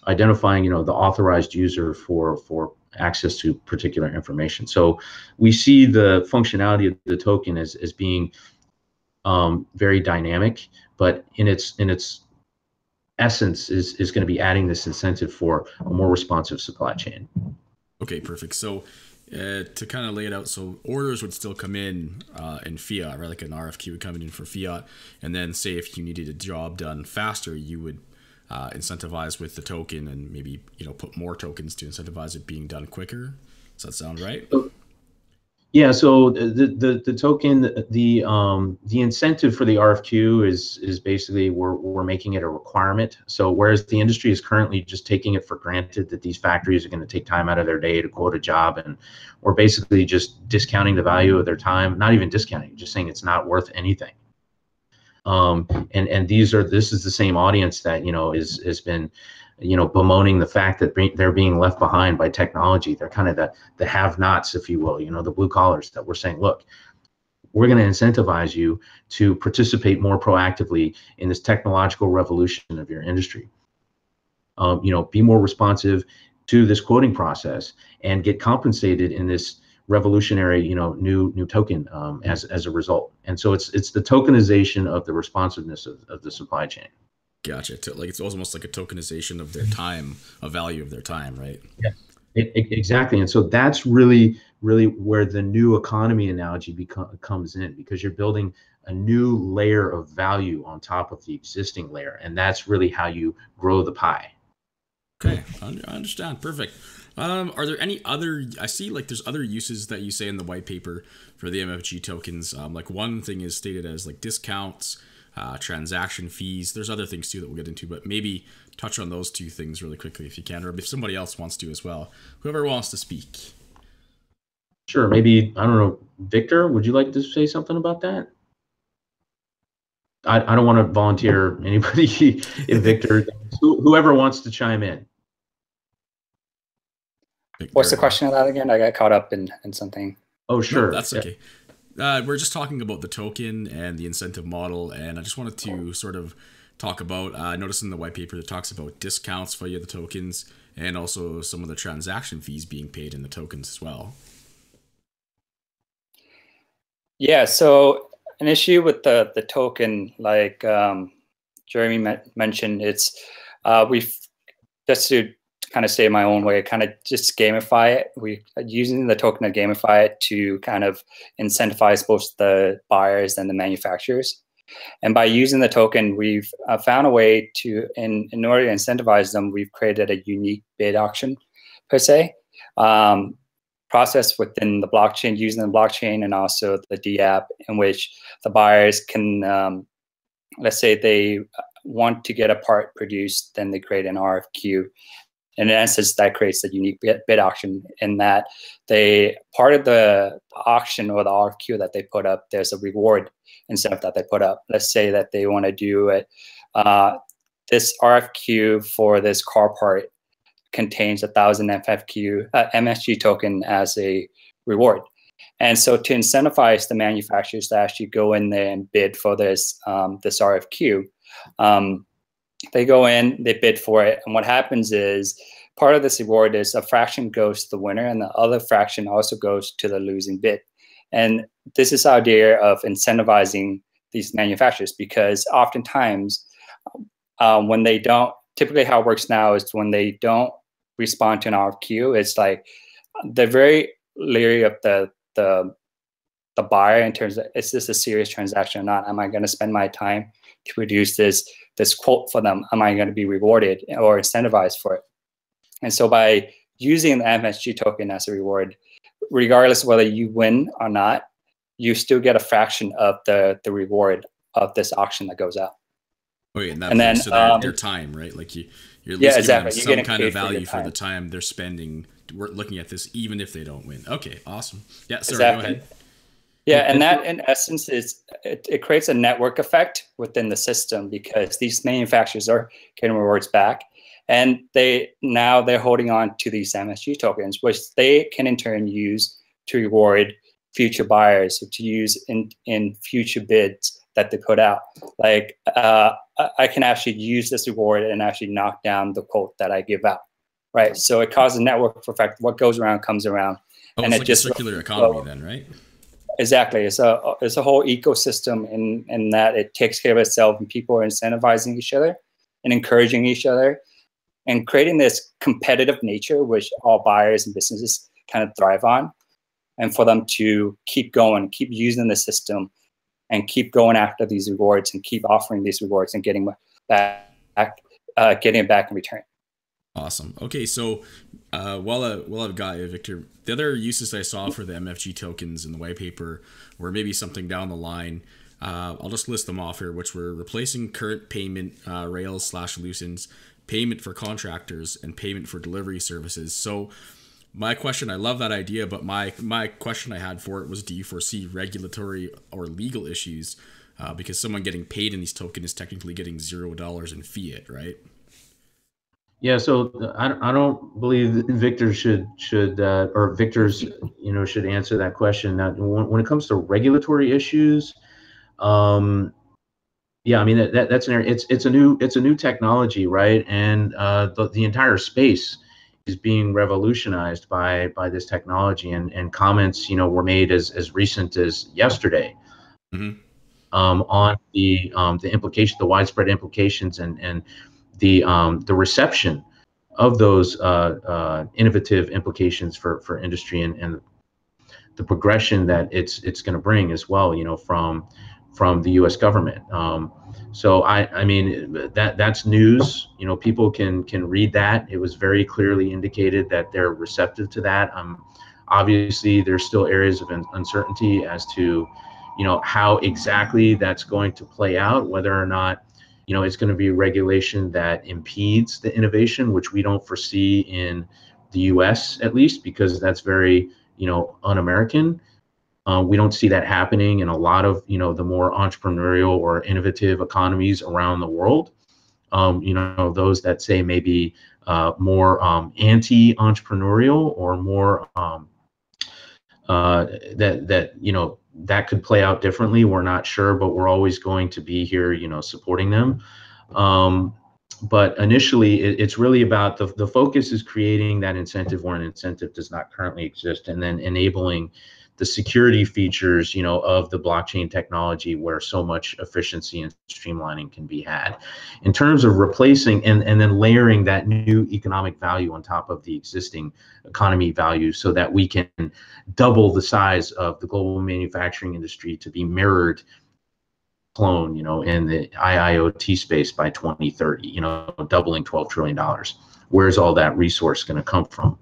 identifying, you know, the authorized user for access to particular information. So we see the functionality of the token as being very dynamic, but in its essence is going to be adding this incentive for a more responsive supply chain. Okay, perfect. So to kind of lay it out, so orders would still come in fiat, right? Like an RFQ would come in for fiat, and then say if you needed a job done faster, you would incentivize with the token, and maybe put more tokens to incentivize it being done quicker. Does that sound right? Yeah. So the token, the incentive for the RFQ is basically we're making it a requirement. So whereas the industry is currently just taking it for granted that these factories are going to take time out of their day to quote a job, and we're basically just discounting the value of their time, not even discounting, just saying it's not worth anything. And this is the same audience that has been bemoaning the fact that they're being left behind by technology. They're kind of the have-nots, if you will, the blue collars that we're saying, look, we're going to incentivize you to participate more proactively in this technological revolution of your industry. Be more responsive to this quoting process and get compensated in this revolutionary, new token as a result. And so it's the tokenization of the responsiveness of the supply chain. Gotcha. Like it's almost like a tokenization of their time, a value of their time, right? Yeah, exactly. And so that's really where the new economy analogy comes in, because you're building a new layer of value on top of the existing layer, and that's really how you grow the pie. Okay, I understand. Perfect. Are there any other? I see like there's other uses that you say in the white paper for the MFG tokens. Like one thing is stated as like discounts, transaction fees. There's other things too that we'll get into, but maybe touch on those two things really quickly if you can, or if somebody else wants to as well. Whoever wants to speak. Sure. Maybe, I don't know, Victor, would you like to say something about that? I don't want to volunteer anybody. If Victor, whoever wants to chime in. What's the question of that again? I got caught up in something. Oh, sure. No, that's okay. We're just talking about the token and the incentive model, and I just wanted to sort of talk about, I noticed in the white paper that talks about discounts via the tokens and also some of the transaction fees being paid in the tokens as well. Yeah, so an issue with the token, like Jeremy mentioned, it's we've just to kind of say it my own way, kind of just gamify it. We using the token to gamify it to kind of incentivize both the buyers and the manufacturers. And by using the token, we've found a way to, in order to incentivize them, we've created a unique bid auction per se. Process within the blockchain, using the blockchain and also the DApp, in which the buyers can, let's say they want to get a part produced, then they create an RFQ. And in essence, that creates a unique bid auction in that part of the auction or the RFQ that they put up, there's a reward incentive that they put up. Let's say that they want to do it, this RFQ for this car part contains 1,000 MSG token as a reward. And so to incentivize the manufacturers to actually go in there and bid for this RFQ, they go in, they bid for it, and what happens is part of this reward is a fraction goes to the winner and the other fraction also goes to the losing bid. And this is our idea of incentivizing these manufacturers, because oftentimes when they don't, typically how it works now is when they don't respond to an RFQ, it's like they're very leery of the buyer in terms of, is this a serious transaction or not? Am I going to spend my time to produce this quote for them? Am I going to be rewarded or incentivized for it? And so by using the MSG token as a reward, regardless of whether you win or not, you still get a fraction of the reward of this auction that goes out. Oh yeah, and then so their time, right? Like you're at least giving them some kind of value for the time they're spending looking at this, even if they don't win. Okay, awesome. Yeah, sorry, go ahead. Yeah, and that in essence is it creates a network effect within the system, because these manufacturers are getting rewards back, and they're holding on to these MSG tokens, which they can in turn use to reward future buyers, or to use in future bids that they put out. Like I can actually use this reward and actually knock down the quote that I give out, right? So it causes a network effect. What goes around comes around. Oh, and it's like a circular economy then, right? Exactly. It's a whole ecosystem in that it takes care of itself, and people are incentivizing each other and encouraging each other and creating this competitive nature, which all buyers and businesses kind of thrive on. And for them to keep going, keep using the system, and keep going after these rewards and keep offering these rewards and getting it back in return. Awesome. Okay, so while I've got you, Victor, the other uses I saw for the MFG tokens in the white paper were maybe something down the line. I'll just list them off here, which were replacing current payment rails/solutions, payment for contractors, and payment for delivery services. So my question, I love that idea, but my question I had for it was, do you foresee regulatory or legal issues? Because someone getting paid in these tokens is technically getting $0 in fiat, right? Yeah, so I don't believe that Victor should or Victor's should answer that question. Now, when it comes to regulatory issues, yeah, I mean that's an area. It's a new technology, right? And the entire space is being revolutionized by this technology, and comments were made as recent as yesterday. Mm-hmm. On the implication, the widespread implications, and the reception of those innovative implications for industry, and the progression that it's going to bring as well, from the U.S. government. So I mean that's news. People can read that. It was very clearly indicated that they're receptive to that. Obviously, there's still areas of uncertainty as to how exactly that's going to play out, whether or not it's going to be a regulation that impedes the innovation, which we don't foresee in the U.S. at least, because that's very un-American. We don't see that happening in a lot of the more entrepreneurial or innovative economies around the world. Those that say maybe more anti-entrepreneurial or more that could play out differently. We're not sure, but we're always going to be here, supporting them. But initially, it's really about the focus is creating that incentive where an incentive does not currently exist, and then enabling the security features, of the blockchain technology, where so much efficiency and streamlining can be had. In terms of replacing and then layering that new economic value on top of the existing economy value, so that we can double the size of the global manufacturing industry to be mirrored, clone, in the IIoT space by 2030, doubling $12 trillion. Where's all that resource going to come from?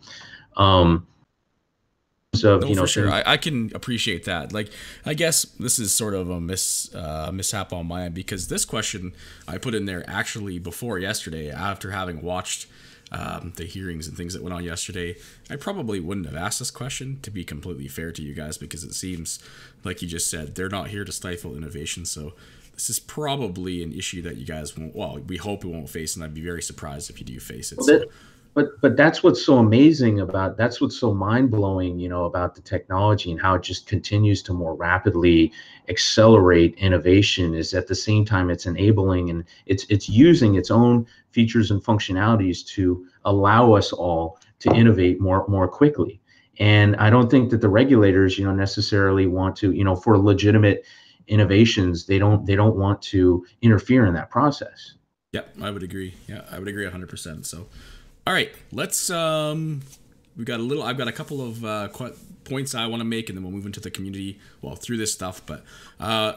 So, for sure, I can appreciate that. Like, I guess this is sort of a mishap on my end, because this question I put in there actually before yesterday, after having watched the hearings and things that went on yesterday. I probably wouldn't have asked this question, to be completely fair to you guys, because it seems like you just said they're not here to stifle innovation. So this is probably an issue that you guys won't, well, we hope we won't face, and I'd be very surprised if you do face it. So. But that's what's so amazing about, that's what's so mind-blowing, about the technology, and how it just continues to more rapidly accelerate innovation, is at the same time it's enabling, and it's using its own features and functionalities to allow us all to innovate more quickly. And I don't think that the regulators, necessarily want to, for legitimate innovations, they don't want to interfere in that process. Yep, I would agree. Yeah, I would agree 100%. So. All right, let's, I've got a couple of points I want to make, and then we'll move into the community, through this stuff. But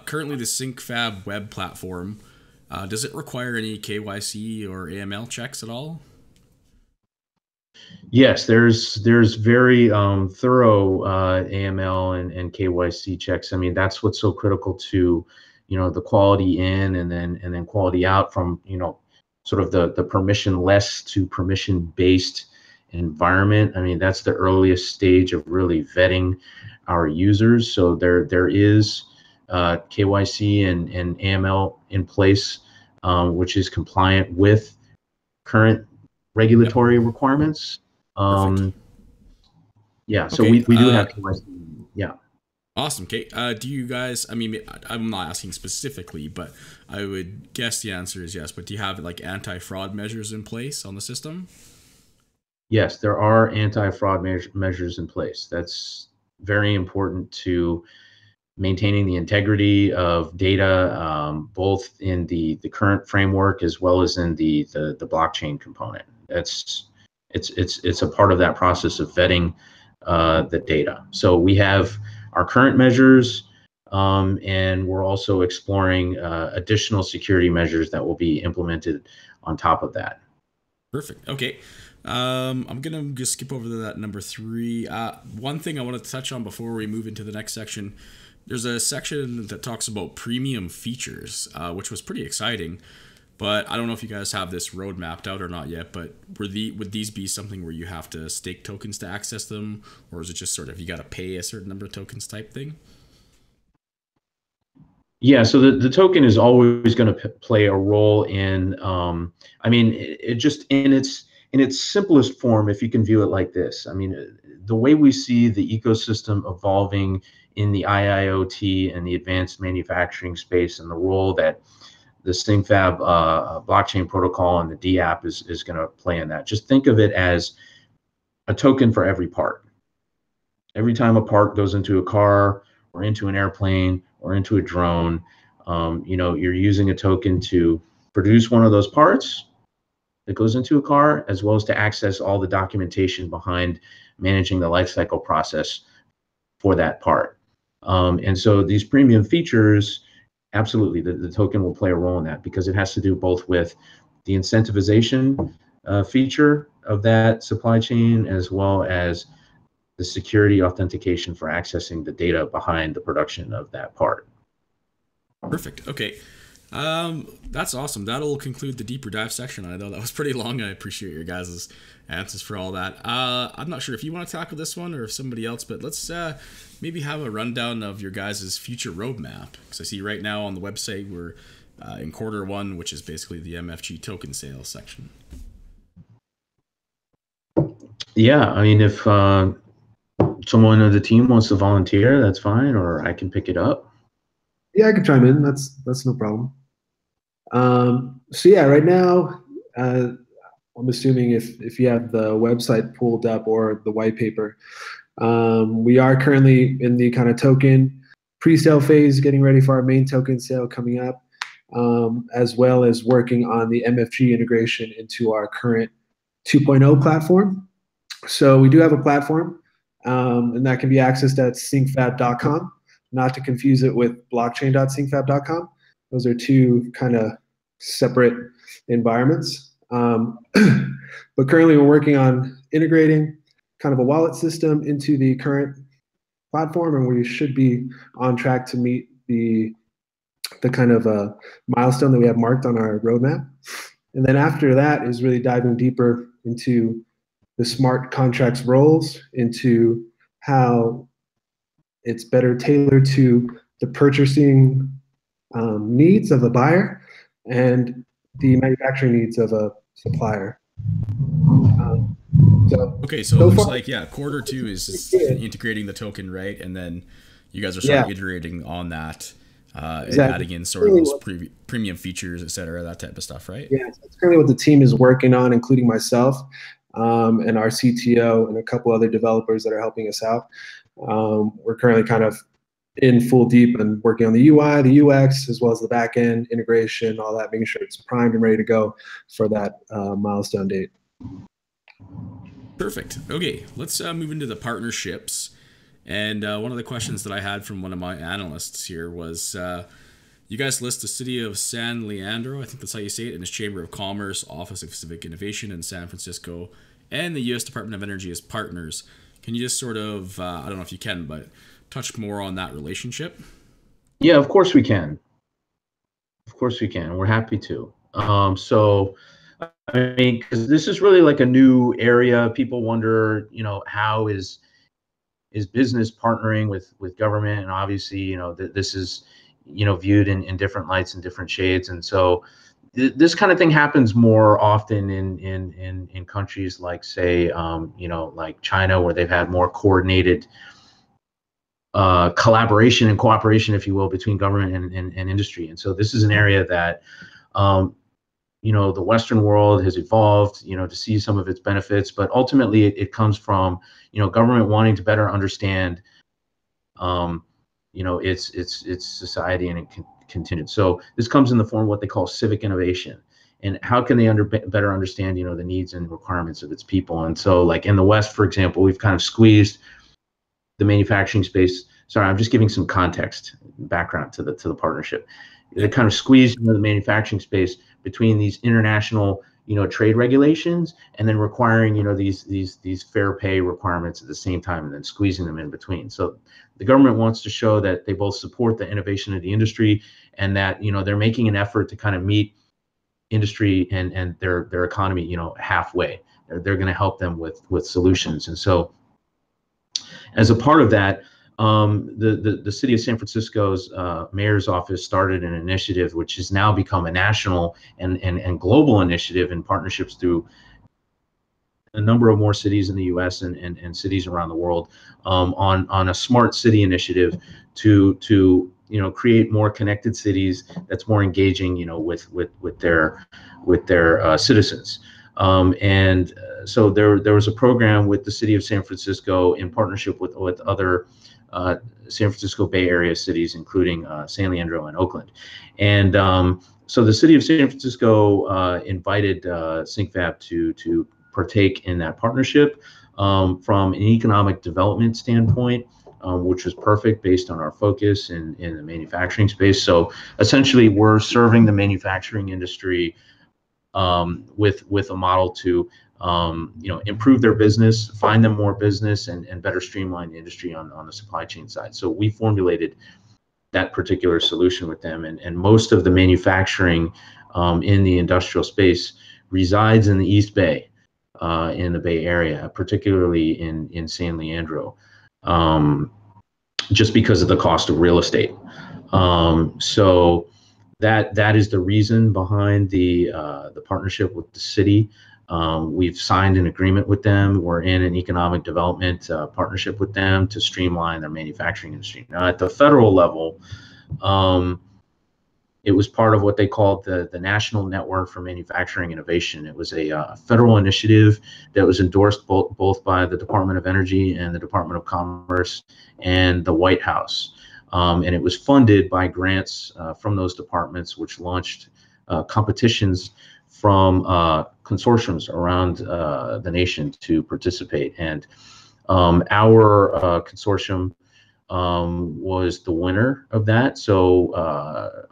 currently the SyncFab web platform, does it require any KYC or AML checks at all? Yes, there's very thorough AML and KYC checks. I mean, that's what's so critical to, the quality in and then quality out from, sort of the permissionless to permission-based environment. I mean, that's the earliest stage of really vetting our users. So there is KYC and AML in place, which is compliant with current regulatory requirements. Yeah, so okay, we do have KYC. Yeah. Awesome. Okay. Do you guys, I mean, I'm not asking specifically, but I would guess the answer is yes. But do you have like anti-fraud measures in place on the system? Yes, there are anti-fraud measures in place. That's very important to maintaining the integrity of data, both in the current framework as well as in the blockchain component. It's a part of that process of vetting the data. So we have our current measures, and we're also exploring additional security measures that will be implemented on top of that. Perfect. Okay. I'm gonna just skip over to that number 3. One thing I want to touch on before we move into the next section. There's a section that talks about premium features, which was pretty exciting. But I don't know if you guys have this road mapped out or not yet. But would these be something where you have to stake tokens to access them, or is it just sort of you got to pay a certain number of tokens type thing? Yeah, so the token is always going to play a role in. I mean, it just in its simplest form, if you can view it like this. I mean, the way we see the ecosystem evolving in the IIoT and the advanced manufacturing space, and the role that the SyncFab blockchain protocol and the DApp is going to play in that. Just think of it as a token for every part. Every time a part goes into a car or into an airplane or into a drone, you're using a token to produce one of those parts that goes into a car, as well as to access all the documentation behind managing the lifecycle process for that part. And so these premium features, absolutely, the token will play a role in that, because it has to do both with the incentivization feature of that supply chain, as well as the security authentication for accessing the data behind the production of that part. Perfect. Okay. That's awesome. That'll conclude the deeper dive section. I know that was pretty long. I appreciate your guys' answers for all that. I'm not sure if you want to tackle this one or if somebody else, but let's maybe have a rundown of your guys' future roadmap. Because I see right now on the website we're in Q1, which is basically the MFG token sales section. Yeah, I mean, if someone of the team wants to volunteer, that's fine, or I can pick it up. Yeah, I can chime in. That's no problem. So yeah, right now, I'm assuming if you have the website pulled up or the white paper, we are currently in the kind of token pre-sale phase, getting ready for our main token sale coming up, as well as working on the MFG integration into our current 2.0 platform. So we do have a platform, and that can be accessed at syncfab.com. Not to confuse it with blockchain.syncfab.com. Those are two kind of separate environments. But currently we're working on integrating kind of a wallet system into the current platform, and we should be on track to meet the kind of milestone that we have marked on our roadmap. And then after that is really diving deeper into the smart contracts roles, into how it's better tailored to the purchasing needs of a buyer and the manufacturing needs of a supplier. Okay, so it looks like, yeah, Q2 is integrating the token, right? And then you guys are sort of iterating on that, and adding in sort of those premium features, et cetera, that type of stuff, right? Yeah, that's currently what the team is working on, including myself and our CTO and a couple other developers that are helping us out. We're currently kind of in full deep and working on the UI, the UX, as well as the back end integration, all that, making sure it's primed and ready to go for that milestone date. Perfect. Okay, let's move into the partnerships. And one of the questions that I had from one of my analysts here was, you guys list the city of San Leandro, I think that's how you say it, and its Chamber of Commerce, Office of Civic Innovation in San Francisco, and the U.S. Department of Energy as partners. Can you just sort of, I don't know if you can, but touch more on that relationship? Yeah, of course we can. Of course we can. We're happy to. So, I mean, because this is really like a new area. People wonder, how is business partnering with government? And obviously, this is, viewed in different lights and different shades. And so this kind of thing happens more often in countries like, say, like China, where they've had more coordinated collaboration and cooperation, if you will, between government and industry. And so this is an area that, the Western world has evolved, to see some of its benefits, but ultimately it comes from, government wanting to better understand, its society, and it continued. So this comes in the form of what they call civic innovation. And how can they better understand, the needs and requirements of its people? And so, like in the West, for example, we've kind of squeezed the manufacturing space. Sorry, I'm just giving some context, background to the partnership. They kind of squeezed the manufacturing space between these international, trade regulations, and then requiring, these fair pay requirements at the same time, and then squeezing them in between. So the government wants to show that they both support the innovation of the industry, and that, they're making an effort to kind of meet industry and their economy, halfway. They're going to help them with solutions. And so as a part of that, the city of San Francisco's mayor's office started an initiative which has now become a national and global initiative in partnerships through a number of more cities in the U.S. and cities around the world, on a smart city initiative to create more connected cities that's more engaging, with their citizens. So there was a program with the city of San Francisco in partnership with other San Francisco Bay Area cities, including San Leandro and Oakland. And so the city of San Francisco invited SyncFab to partake in that partnership from an economic development standpoint, which was perfect based on our focus in the manufacturing space. So essentially, we're serving the manufacturing industry with a model to improve their business, find them more business, and better streamline the industry on the supply chain side. So we formulated that particular solution with them, and most of the manufacturing in the industrial space resides in the East Bay, in the Bay Area, particularly in San Leandro, just because of the cost of real estate. So that is the reason behind the partnership with the city. We've signed an agreement with them. We're in an economic development partnership with them to streamline their manufacturing industry. Now, at the federal level, it was part of what they called the National Network for Manufacturing Innovation. It was a federal initiative that was endorsed both by the Department of Energy and the Department of Commerce and the White House. And it was funded by grants from those departments, which launched competitions from consortiums around the nation to participate. And our consortium was the winner of that. So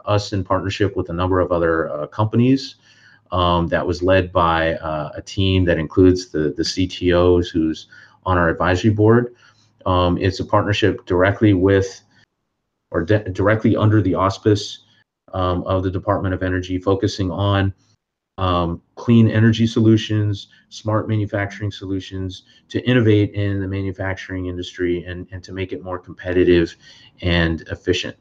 us, in partnership with a number of other companies, that was led by a team that includes the CTOs who's on our advisory board. It's a partnership directly with or directly under the auspice of the Department of Energy, focusing on clean energy solutions, smart manufacturing solutions, to innovate in the manufacturing industry and to make it more competitive and efficient.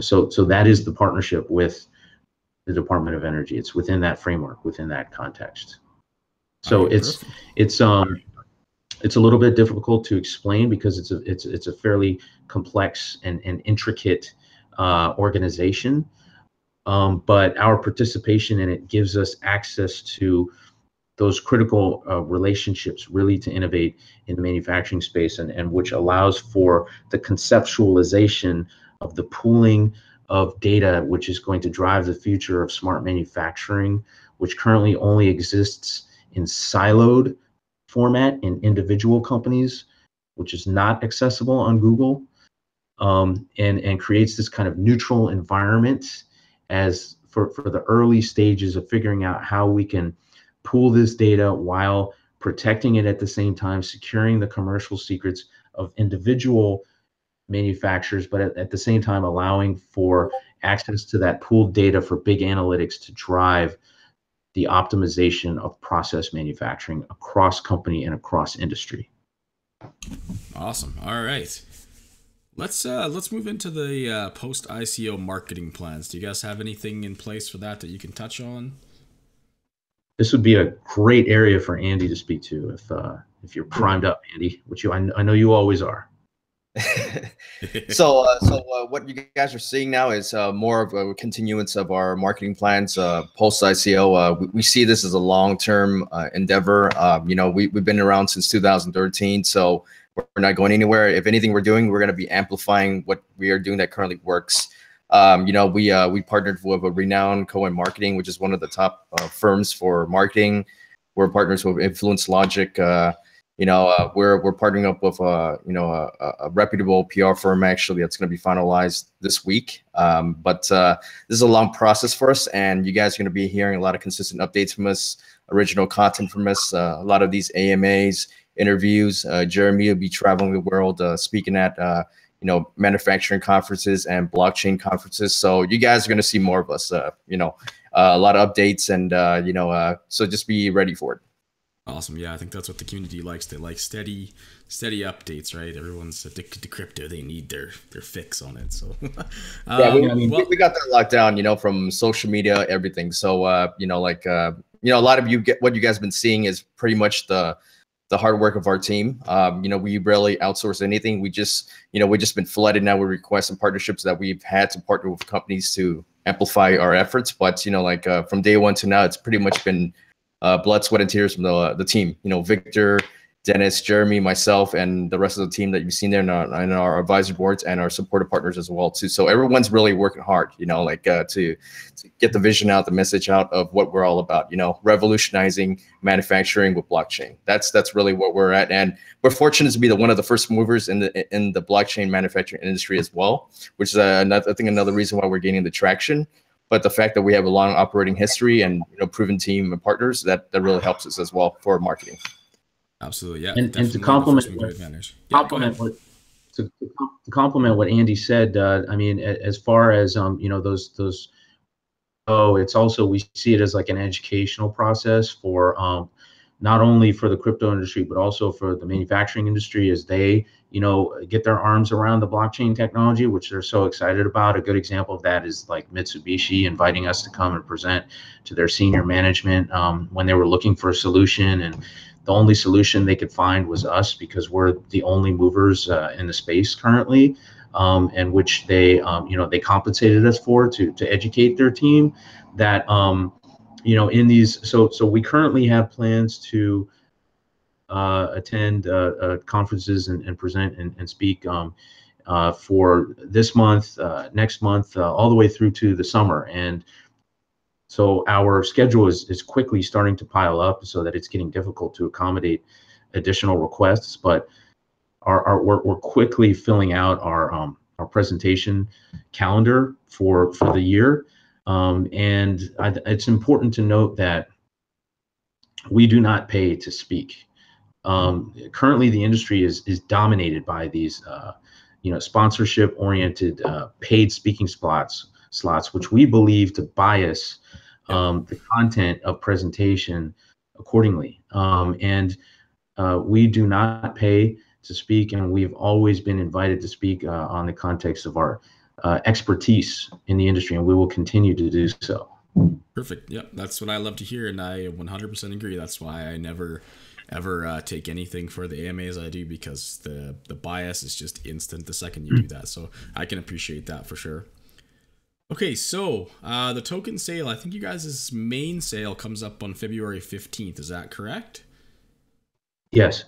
So that is the partnership with the Department of Energy. It's within that framework, within that context. So it's a little bit difficult to explain because it's a fairly complex and intricate organization. But our participation in it gives us access to those critical relationships, really, to innovate in the manufacturing space, and which allows for the conceptualization of the pooling of data, which is going to drive the future of smart manufacturing, which currently only exists in siloed format in individual companies, which is not accessible on Google, and creates this kind of neutral environment as for the early stages of figuring out how we can pool this data while protecting it at the same time, securing the commercial secrets of individual manufacturers, but at the same time allowing for access to that pooled data for big analytics to drive the optimization of process manufacturing across company and across industry. Awesome. All right. Let's move into the post ICO marketing plans. Do you guys have anything in place for that you can touch on? This would be a great area for Andy to speak to if you're primed up, Andy, which I know you always are. So what you guys are seeing now is more of a continuance of our marketing plans post ICO. We see this as a long-term endeavor. We've been around since 2013, so We're not going anywhere. If anything we're doing, we're going to be amplifying what we are doing that currently works. We partnered with a renowned Cohen Marketing, which is one of the top firms for marketing. We're partners with Influence Logic. We're partnering up with a reputable PR firm actually that's going to be finalized this week. But this is a long process for us, and you guys are going to be hearing a lot of consistent updates from us, original content from us, a lot of these AMAs, interviews. Jeremy will be traveling the world, speaking at manufacturing conferences and blockchain conferences. So you guys are going to see more of us. A lot of updates, and so just be ready for it. Awesome. Yeah, I think that's what the community likes. They like steady updates, right? Everyone's addicted to crypto. They need their fix on it. So we got that locked down, from social media, everything. So a lot of what you guys have been seeing is pretty much the hard work of our team. We rarely outsource anything. We just been flooded now with requests and partnerships that we've had to partner with companies to amplify our efforts. But from day one to now, it's pretty much been blood, sweat, and tears from the team. Victor, Dennis, Jeremy, myself, and the rest of the team that you've seen there, and our advisory boards and our supportive partners as well too. So everyone's really working hard, to get the vision out, the message out of what we're all about. Revolutionizing manufacturing with blockchain. That's really what we're at, and we're fortunate to be one of the first movers in the blockchain manufacturing industry as well, which is another reason why we're gaining the traction. But the fact that we have a long operating history and proven team and partners, that really helps us as well for marketing. Absolutely, yeah. And to complement what Andy said, as far as those. It's also, we see it as like an educational process for not only for the crypto industry, but also for the manufacturing industry as they get their arms around the blockchain technology, which they're so excited about. A good example of that is like Mitsubishi inviting us to come and present to their senior management when they were looking for a solution, and the only solution they could find was us, because we're the only movers in the space currently, and which they they compensated us for to educate their team. That in these, so we currently have plans to attend conferences and present and speak for this month, next month, all the way through to the summer. And so our schedule is quickly starting to pile up, so that it's getting difficult to accommodate additional requests. But we're quickly filling out our presentation calendar for the year. It's important to note that we do not pay to speak. Currently, the industry is dominated by these sponsorship-oriented paid speaking slots, which we believe to bias the content of presentation accordingly. We do not pay to speak, and we've always been invited to speak on the context of our expertise in the industry, and we will continue to do so. Perfect. Yep, that's what I love to hear, and I 100% agree. That's why I never ever take anything for the AMAs I do, because the bias is just instant the second you do that. So I can appreciate that for sure. Okay, so the token sale, I think you guys' main sale comes up on February 15th. Is that correct? Yes.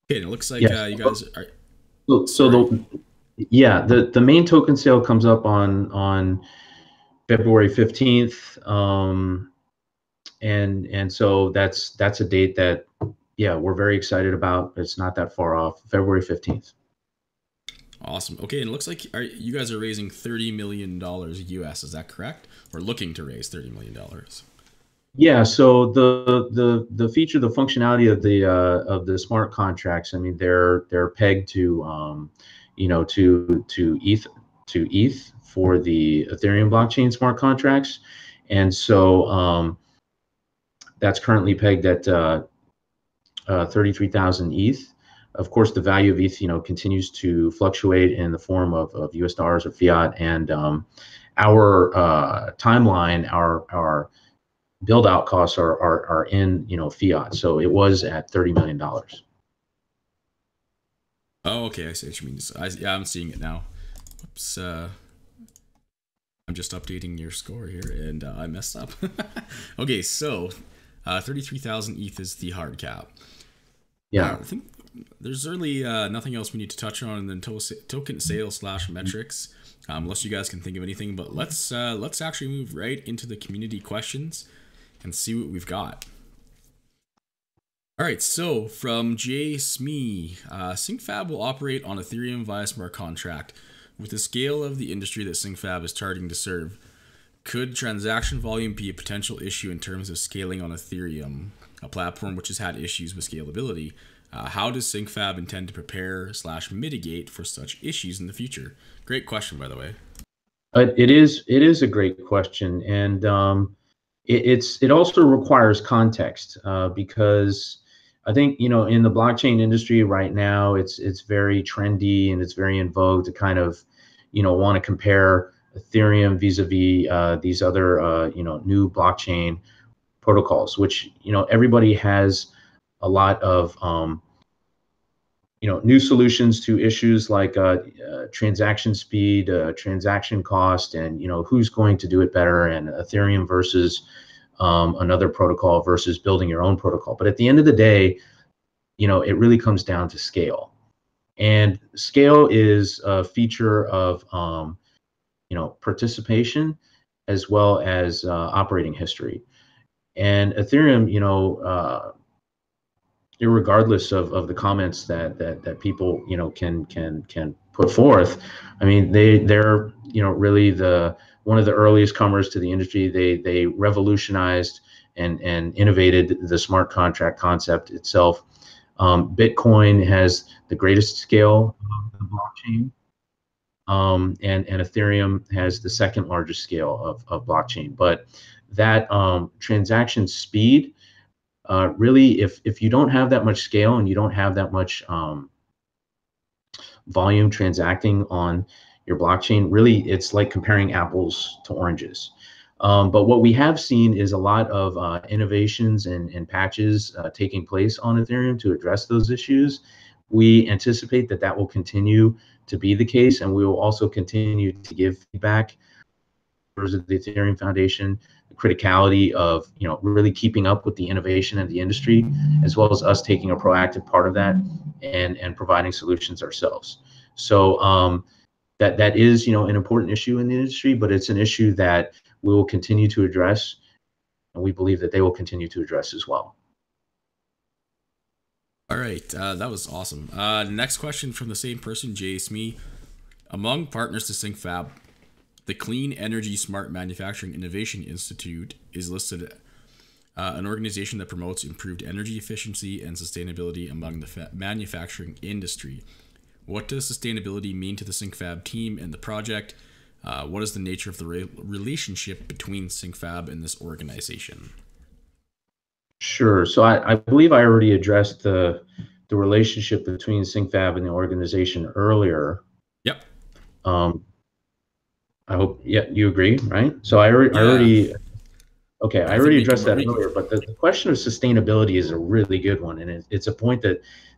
Okay, and it looks like yes. You guys are... the main token sale comes up on February 15th. And so that's a date that, we're very excited about. It's not that far off, February 15th. Awesome. Okay, and it looks like you guys are raising $30 million US. Is that correct? Or looking to raise $30 million? Yeah. So the feature, the functionality of the smart contracts, they're pegged to ETH for the Ethereum blockchain smart contracts, and so that's currently pegged at 33,000 ETH. Of course, the value of ETH, continues to fluctuate in the form of US dollars or fiat. And our timeline, our build out costs are in, fiat. So it was at $30 million. Oh, okay. I see what you mean. I'm seeing it now. Oops. I'm just updating your score here, and I messed up. Okay, so 33,000 ETH is the hard cap. Yeah. I think there's really nothing else we need to touch on than token sales / metrics, unless you guys can think of anything. But let's actually move right into the community questions and see what we've got. All right, so from Jay Smee, SyncFab will operate on Ethereum via smart contract. With the scale of the industry that SyncFab is targeting to serve, could transaction volume be a potential issue in terms of scaling on Ethereum, a platform which has had issues with scalability? How does SyncFab intend to prepare / mitigate for such issues in the future? Great question, by the way. It is a great question, and it also requires context, because I think, in the blockchain industry right now, it's very trendy and it's very in vogue to kind of, want to compare Ethereum vis-a-vis these other, new blockchain protocols, which, everybody has a lot of, new solutions to issues like transaction speed, transaction cost, and, who's going to do it better, and Ethereum versus another protocol versus building your own protocol. But at the end of the day, it really comes down to scale. And scale is a feature of, participation as well as operating history. And Ethereum, irregardless of the comments that people, can put forth, I mean, they're really one of the earliest comers to the industry. They revolutionized and innovated the smart contract concept itself. Bitcoin has the greatest scale of the blockchain, and Ethereum has the second largest scale of blockchain. But that transaction speed, really, if you don't have that much scale and you don't have that much volume transacting on your blockchain, really, it's like comparing apples to oranges. But what we have seen is a lot of innovations and patches taking place on Ethereum to address those issues. We anticipate that will continue to be the case, and we will also continue to give feedback members of the Ethereum Foundation, the criticality of really keeping up with the innovation of the industry, as well as us taking a proactive part of that and providing solutions ourselves. So that is an important issue in the industry, but it's an issue that we will continue to address, and we believe that they will continue to address as well. All right, that was awesome. Next question from the same person, Jay Smee. Among partners to SyncFab, the Clean Energy Smart Manufacturing Innovation Institute is listed, an organization that promotes improved energy efficiency and sustainability among the manufacturing industry. What does sustainability mean to the SyncFab team and the project? What is the nature of the relationship between SyncFab and this organization? Sure. So I believe I already addressed the relationship between SyncFab and the organization earlier. Yep. I hope, you agree, right? So I already addressed that earlier, but the question of sustainability is a really good one, and it's a point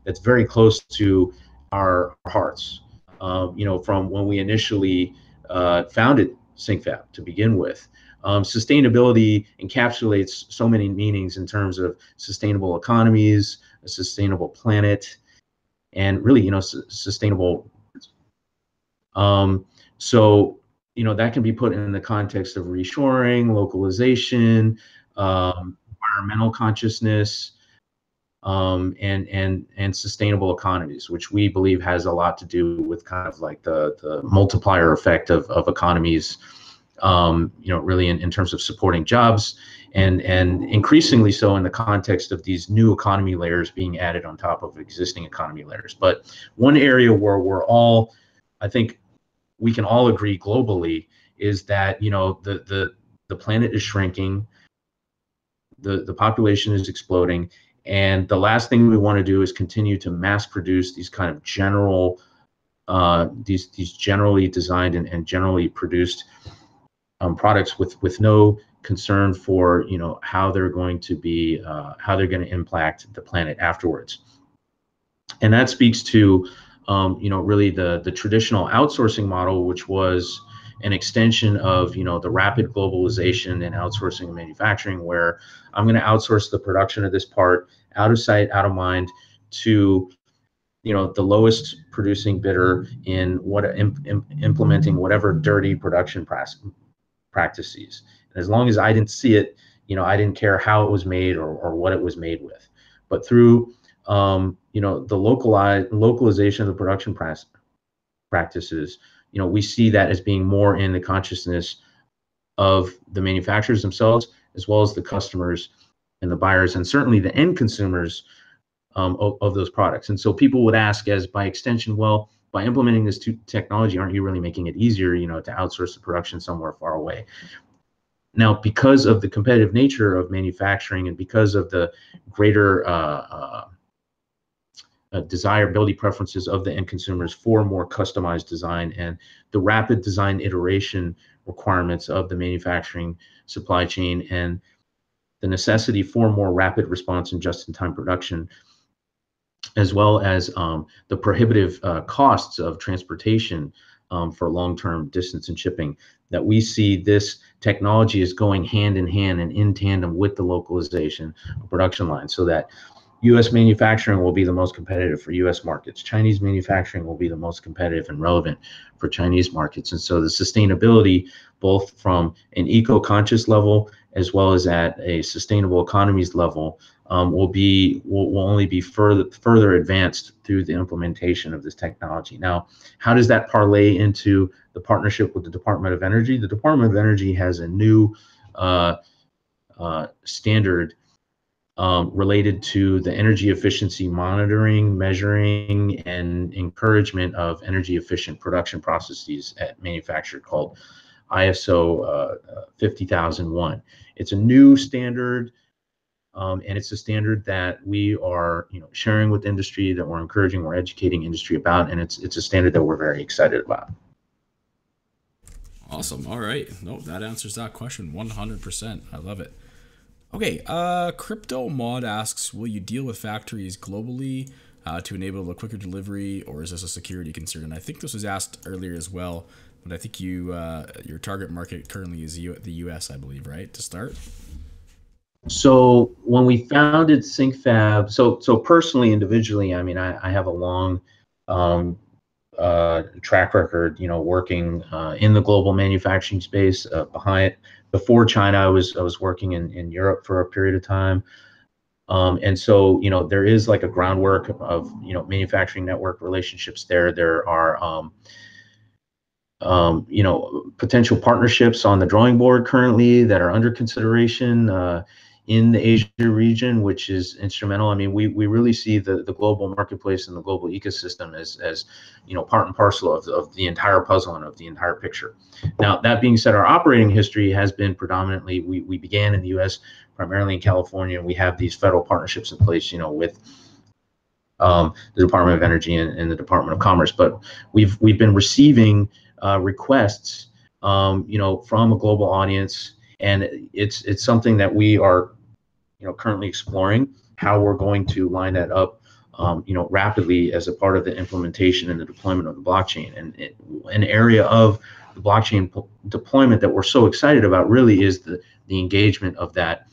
that's very close to our hearts. From when we initially founded SyncFab to begin with. Sustainability encapsulates so many meanings in terms of sustainable economies, a sustainable planet, and really, sustainable. So, that can be put in the context of reshoring, localization, environmental consciousness, and sustainable economies, which we believe has a lot to do with kind of like the multiplier effect of economies, really in terms of supporting jobs and increasingly so in the context of these new economy layers being added on top of existing economy layers. But one area where I think we can all agree globally is that, the planet is shrinking, the population is exploding, and the last thing we want to do is continue to mass produce these kind of general, these generally designed and generally produced products with no concern for how they're going to be, how they're going to impact the planet afterwards. And that speaks to really the traditional outsourcing model, which was an extension of the rapid globalization and outsourcing of manufacturing, where I'm going to outsource the production of this part out of sight, out of mind to the lowest producing bidder in implementing whatever dirty production practices. And as long as I didn't see it, I didn't care how it was made or what it was made with. But through the localization of the production practices, we see that as being more in the consciousness of the manufacturers themselves, as well as the customers and the buyers, and certainly the end consumers of those products. And so people would ask, as by extension, well, by implementing this technology, aren't you really making it easier, to outsource the production somewhere far away? Now, because of the competitive nature of manufacturing and because of the greater desirability preferences of the end consumers for more customized design and the rapid design iteration requirements of the manufacturing supply chain and the necessity for more rapid response and just-in-time production, as well as the prohibitive costs of transportation for long-term distance and shipping, that we see this technology is going hand in hand and in tandem with the localization of production lines, so that U.S. manufacturing will be the most competitive for U.S. markets. Chinese manufacturing will be the most competitive and relevant for Chinese markets. And so the sustainability, both from an eco-conscious level as well as at a sustainable economies level, will only be further advanced through the implementation of this technology. Now, how does that parlay into the partnership with the Department of Energy? The Department of Energy has a new standard related to the energy efficiency monitoring, measuring, and encouragement of energy efficient production processes at manufacture, called ISO 50001. It's a new standard, and it's a standard that we are sharing with industry, that we're encouraging, we're educating industry about, and it's a standard that we're very excited about. Awesome. All right. No, that answers that question 100%. I love it. Okay, Crypto Mod asks, will you deal with factories globally to enable a quicker delivery, or is this a security concern? And I think this was asked earlier as well, but I think your target market currently is the US, I believe, right, to start? So when we founded SyncFab, so personally, individually, I mean, I have a long track record, working in the global manufacturing space. Before China, I was working in Europe for a period of time. And so, there is like a groundwork of, manufacturing network relationships there. There are, potential partnerships on the drawing board currently that are under consideration in the Asia region, which is instrumental. I mean, we really see the global marketplace and the global ecosystem as part and parcel of the entire puzzle and of the entire picture. Now, that being said, our operating history has been predominantly, we began in the US, primarily in California, and we have these federal partnerships in place, with the Department of Energy and the Department of Commerce. But we've been receiving requests, from a global audience. And it's something that we are, currently exploring how we're going to line that up, rapidly as a part of the implementation and the deployment of the blockchain. And an area of the blockchain deployment that we're so excited about really is the engagement of that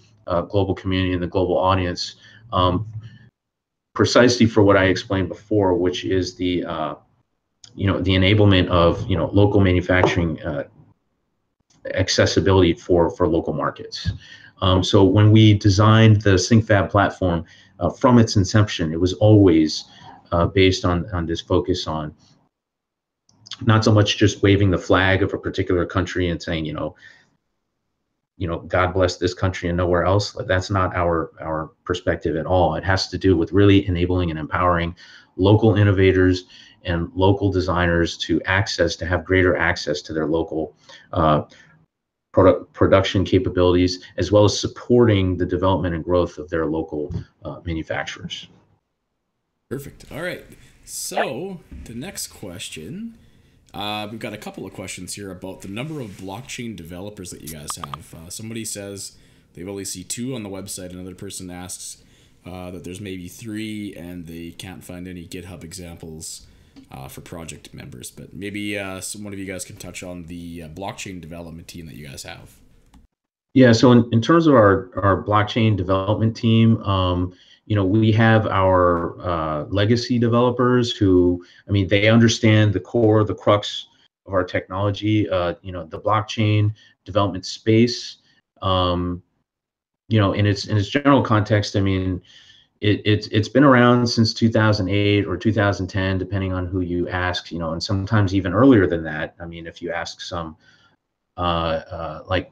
global community and the global audience, precisely for what I explained before, which is the enablement of local manufacturing accessibility for local markets. So when we designed the SyncFab platform, from its inception, it was always based on this focus on not so much just waving the flag of a particular country and saying, God bless this country and nowhere else. That's not our perspective at all. It has to do with really enabling and empowering local innovators and local designers to have greater access to their local production capabilities, as well as supporting the development and growth of their local manufacturers. Perfect. All right. So the next question, we've got a couple of questions here about the number of blockchain developers that you guys have. Somebody says they've only see 2 on the website. Another person asks that there's maybe 3, and they can't find any GitHub examples for project members. But maybe one of you guys can touch on the blockchain development team that you guys have. Yeah, so in terms of our blockchain development team, we have our legacy developers who, I mean, they understand the core, the crux of our technology, the blockchain development space, in its general context. I mean, it's been around since 2008 or 2010, depending on who you ask, and sometimes even earlier than that. I mean, if you ask some like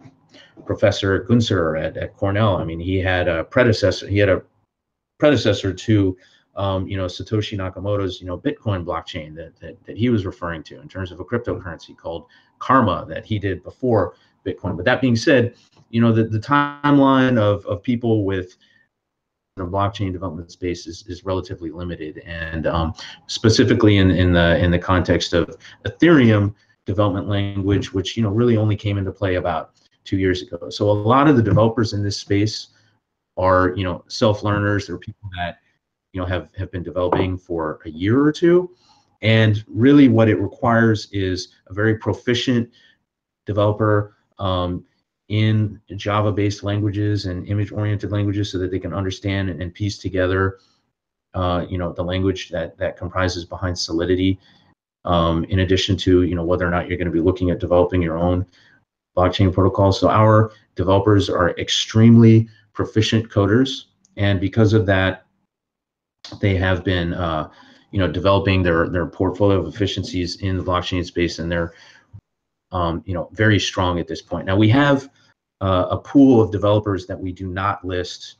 Professor Gunzer at Cornell, I mean, he had a predecessor to Satoshi Nakamoto's Bitcoin blockchain that he was referring to in terms of a cryptocurrency called Karma that he did before Bitcoin. But that being said, the timeline of people with the blockchain development space is relatively limited, and specifically in the context of Ethereum development language, which really only came into play about 2 years ago. So a lot of the developers in this space are self-learners. They're people that have been developing for a year or two, and really what it requires is a very proficient developer in Java-based languages and image-oriented languages, so that they can understand and piece together the language that comprises behind Solidity, in addition to whether or not you're going to be looking at developing your own blockchain protocol. So our developers are extremely proficient coders, and because of that, they have been developing their portfolio of efficiencies in the blockchain space, and they're very strong at this point. Now we have a pool of developers that we do not list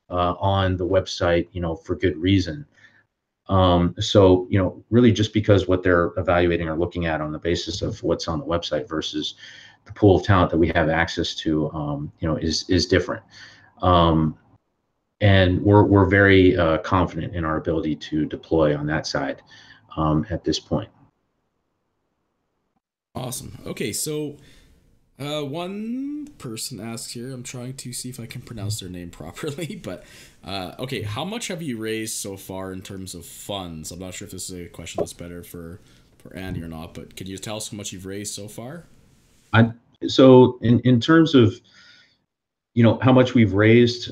on the website, for good reason. So really just because what they're evaluating or looking at on the basis of what's on the website versus the pool of talent that we have access to, is different. And we're very confident in our ability to deploy on that side at this point. Awesome. Okay, so one person asked here, I'm trying to see if I can pronounce their name properly, but okay, how much have you raised so far in terms of funds? I'm not sure if this is a question that's better for Andy or not, but could you tell us how much you've raised so far? So in terms of how much we've raised,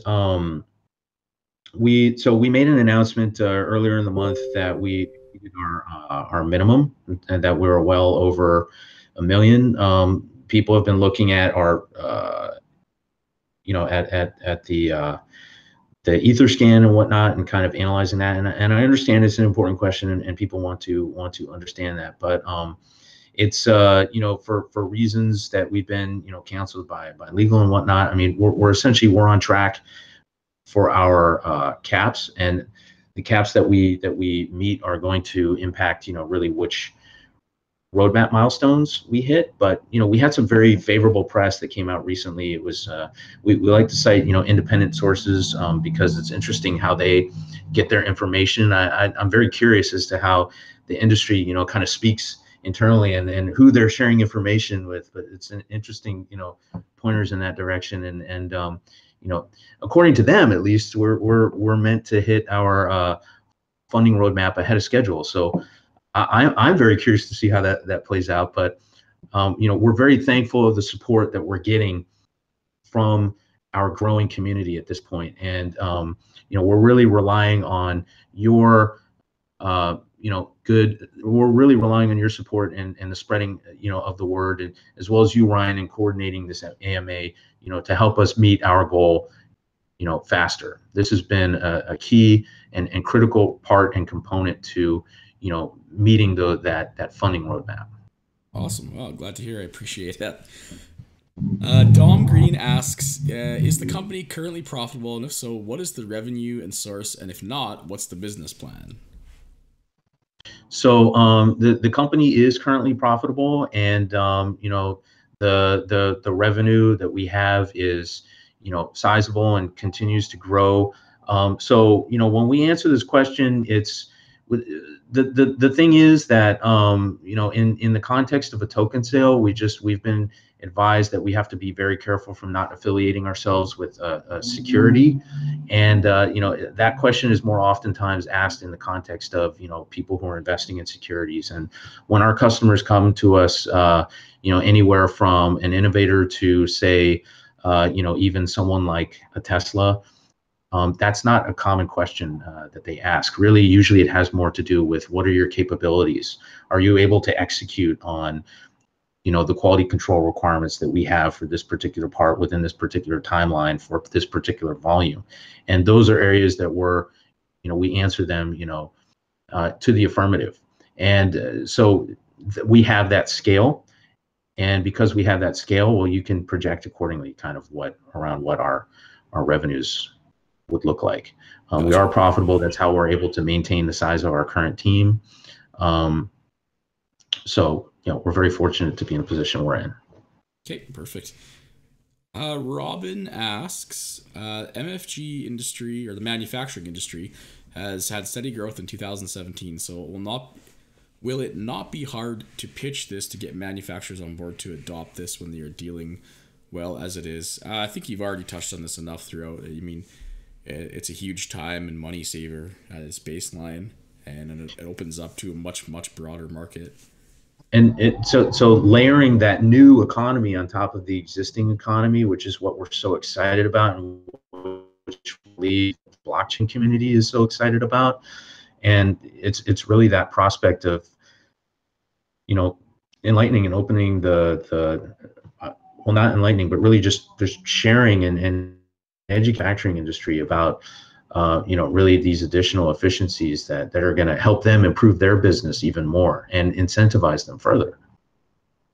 we made an announcement earlier in the month that we did our minimum, and that we were well over 1 million. People have been looking at our at the Etherscan and whatnot, and kind of analyzing that, and I understand it's an important question, and people want to understand that, but it's for reasons that we've been counseled by legal and whatnot. I mean, we're essentially on track for our caps, and the caps that we meet are going to impact really which roadmap milestones we hit. But we had some very favorable press that came out recently. It was we like to cite independent sources because it's interesting how they get their information. I'm very curious as to how the industry kind of speaks internally, and who they're sharing information with, but it's an interesting pointers in that direction, and according to them, at least, we're meant to hit our funding roadmap ahead of schedule. So I'm very curious to see how that plays out. But we're very thankful of the support that we're getting from our growing community at this point, and we're really relying on your we're really relying on your support and the spreading of the word, and as well as you, Ryan, in coordinating this AMA to help us meet our goal faster. This has been a key and critical part and component to meeting that funding roadmap. Awesome. Well, glad to hear. I appreciate that. Dom Green asks, is the company currently profitable, and if so, what is the revenue and source, and if not, what's the business plan? So the company is currently profitable, and the revenue that we have is sizable and continues to grow. So when we answer this question, it's the thing is that in the context of a token sale, we've been advised that we have to be very careful from not affiliating ourselves with a security, and that question is more oftentimes asked in the context of people who are investing in securities. And when our customers come to us, anywhere from an innovator to say even someone like a Tesla, That's not a common question that they ask. Really, usually it has more to do with what are your capabilities? Are you able to execute on, the quality control requirements that we have for this particular part within this particular timeline for this particular volume? And those are areas that we answer them, to the affirmative. And so we have that scale. And because we have that scale, well, you can project accordingly kind of around what our revenues would look like. Gotcha. We are profitable. That's how we're able to maintain the size of our current team. So, we're very fortunate to be in the position we're in. Okay, perfect. Robin asks, MFG industry, or the manufacturing industry, has had steady growth in 2017. So will it not be hard to pitch this to get manufacturers on board to adopt this when they are dealing well as it is? I think you've already touched on this enough throughout. I mean, it's a huge time and money saver at its baseline, and it opens up to a much, much broader market. And so layering that new economy on top of the existing economy, which is what we're so excited about, and which the blockchain community is so excited about, and it's really that prospect of, enlightening and opening the well, not enlightening, but really just sharing and manufacturing industry about really these additional efficiencies that are going to help them improve their business even more and incentivize them further.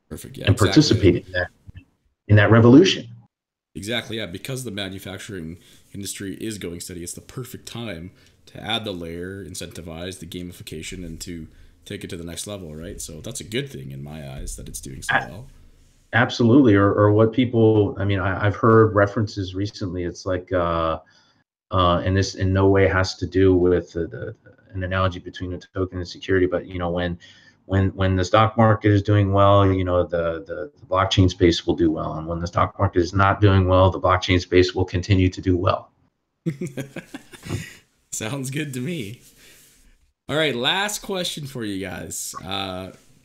Perfect. Yeah, and exactly. Participate in that revolution. Exactly. Yeah, because the manufacturing industry is going steady, it's the perfect time to add the layer, incentivize the gamification, and to take it to the next level, right? So that's a good thing in my eyes that it's doing so well. Absolutely. Or what people, I mean, I've heard references recently. It's like, and this in no way has to do with an analogy between a token and security, but when the stock market is doing well, the blockchain space will do well, and when the stock market is not doing well, the blockchain space will continue to do well. Sounds good to me. All right, last question for you guys.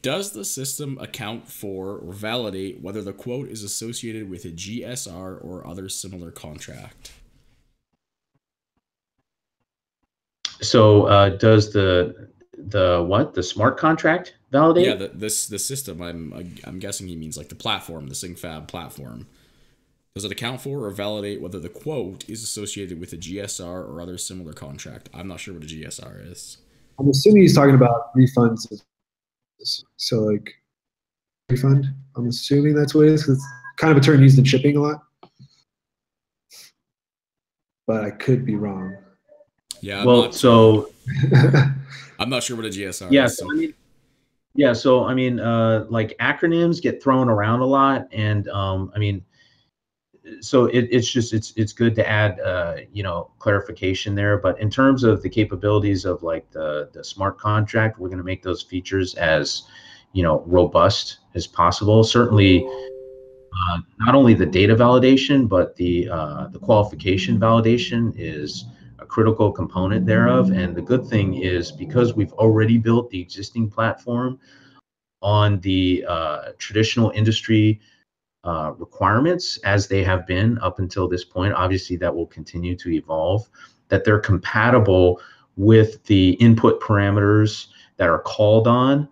Does the system account for or validate whether the quote is associated with a GSR or other similar contract? So does the smart contract validate? Yeah, the system. I'm guessing he means like the platform, the SyncFab platform. Does it account for or validate whether the quote is associated with a GSR or other similar contract? I'm not sure what a GSR is. I'm assuming he's talking about refunds. So like refund. I'm assuming that's what it is. 'Cause it's kind of a term used in shipping a lot, but I could be wrong. Yeah. I'm not sure what a GSR is. So. So I mean, like acronyms get thrown around a lot, and so it's good to add clarification there. But in terms of the capabilities of like the smart contract, we're going to make those features as robust as possible. Certainly, not only the data validation, but the qualification validation is a critical component thereof. And the good thing is, because we've already built the existing platform on the traditional industry requirements as they have been up until this point, obviously that will continue to evolve, that they're compatible with the input parameters that are called on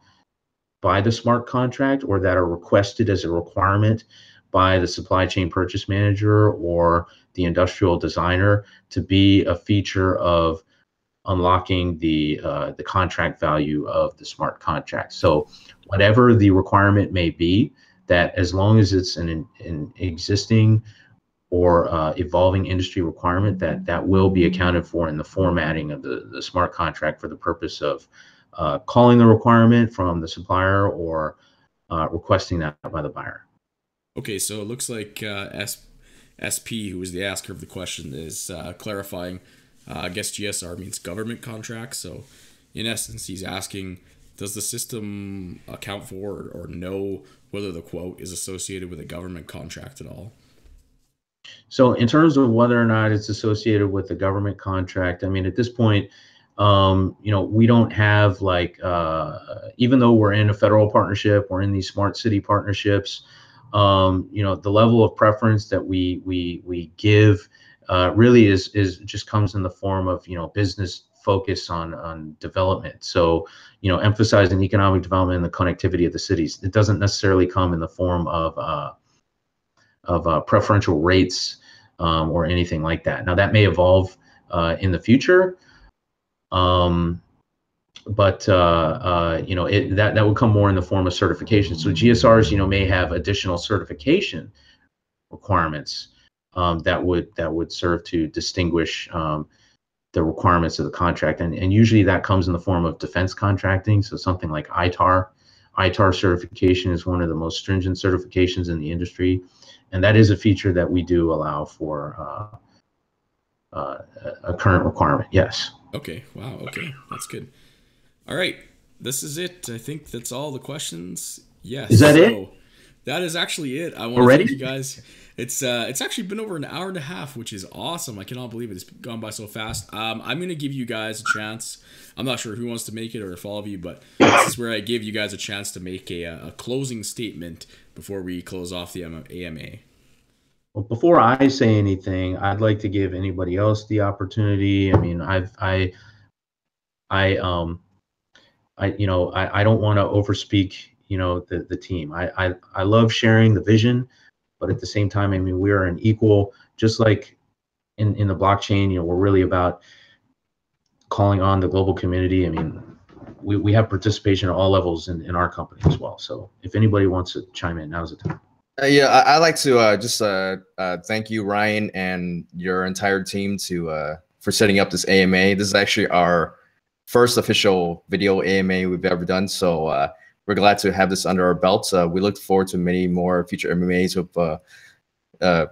by the smart contract or that are requested as a requirement by the supply chain purchase manager or the industrial designer to be a feature of unlocking the contract value of the smart contract. So whatever the requirement may be, that as long as it's an existing or evolving industry requirement, that will be accounted for in the formatting of the smart contract for the purpose of calling the requirement from the supplier or requesting that by the buyer. Okay, so it looks like SP, who is the asker of the question, is clarifying. I guess GSR means government contracts. So in essence, he's asking, does the system account for or know whether the quote is associated with a government contract at all? So in terms of whether or not it's associated with the government contract, I mean, at this point, we don't have like, even though we're in a federal partnership, we're in these smart city partnerships, the level of preference that we give really is just comes in the form of, you know, business focus on development. So, you know, emphasizing economic development and the connectivity of the cities. It doesn't necessarily come in the form of preferential rates or anything like that. Now that may evolve in the future, but you know, that would come more in the form of certification. So GSRs, you know, may have additional certification requirements that would serve to distinguish the requirements of the contract, and usually that comes in the form of defense contracting. So something like ITAR. ITAR certification is one of the most stringent certifications in the industry, and that is a feature that we do allow for a current requirement. Yes. Okay. Wow. Okay, that's good. All right, this is it. I think that's all the questions. Yes. Is that it? That is actually it. I want to thank you guys. It's actually been over an hour and a half, which is awesome. I cannot believe it. It's gone by so fast. I'm going to give you guys a chance. I'm not sure who wants to make it or if all of you, but this is where I give you guys a chance to make a closing statement before we close off the AMA. Well, before I say anything, I'd like to give anybody else the opportunity. I mean, I don't want to overspeak, you know, the team. I love sharing the vision, but at the same time, I mean, we are an equal, just like in the blockchain, you know, we're really about calling on the global community. I mean, we have participation at all levels in our company as well. So if anybody wants to chime in, now's the time. Yeah, I like to just thank you, Ryan, and your entire team for setting up this AMA. This is actually our first official video AMA we've ever done. So we're glad to have this under our belts. We look forward to many more future AMAs with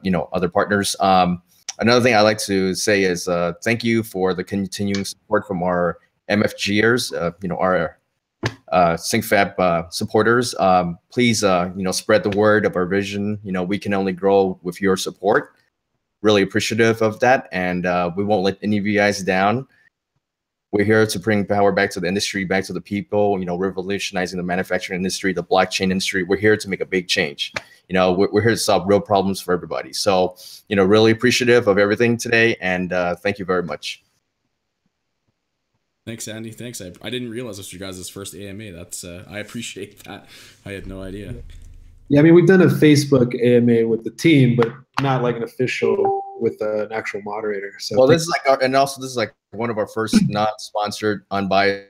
you know, other partners. Another thing I like to say is thank you for the continuing support from our MFGers, you know, our SyncFab supporters. Please, you know, spread the word of our vision. You know, we can only grow with your support. Really appreciative of that, and we won't let any of you guys down. We're here to bring power back to the industry, back to the people, you know, revolutionizing the manufacturing industry, the blockchain industry. We're here to make a big change. You know, we're here to solve real problems for everybody. So, you know, really appreciative of everything today, and thank you very much. Thanks, Andy. Thanks. I didn't realize this was your guys' first AMA. That's I appreciate that. I had no idea. Yeah, I mean, we've done a Facebook AMA with the team, but not like an official with an actual moderator. So well, this is like, and also this is like one of our first not sponsored, unbiased.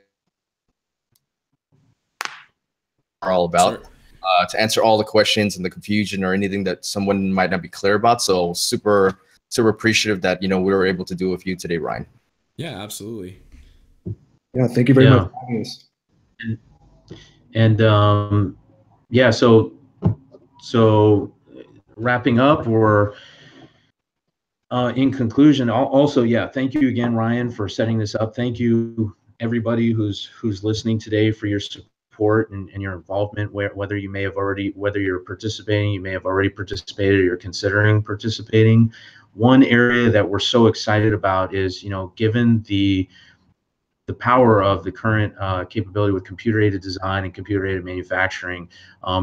Are all about to answer all the questions and the confusion or anything that someone might not be clear about. So super appreciative that, you know, we were able to do with you today, Ryan. Yeah, absolutely. Yeah, thank you very much for having us. And yeah, so wrapping up, or in conclusion, also, yeah, thank you again, Ryan, for setting this up. Thank you, everybody who's listening today, for your support and your involvement. Whether you're participating, you may have already participated, or you're considering participating. One area that we're so excited about is, you know, given the power of the current capability with computer-aided design and computer-aided manufacturing,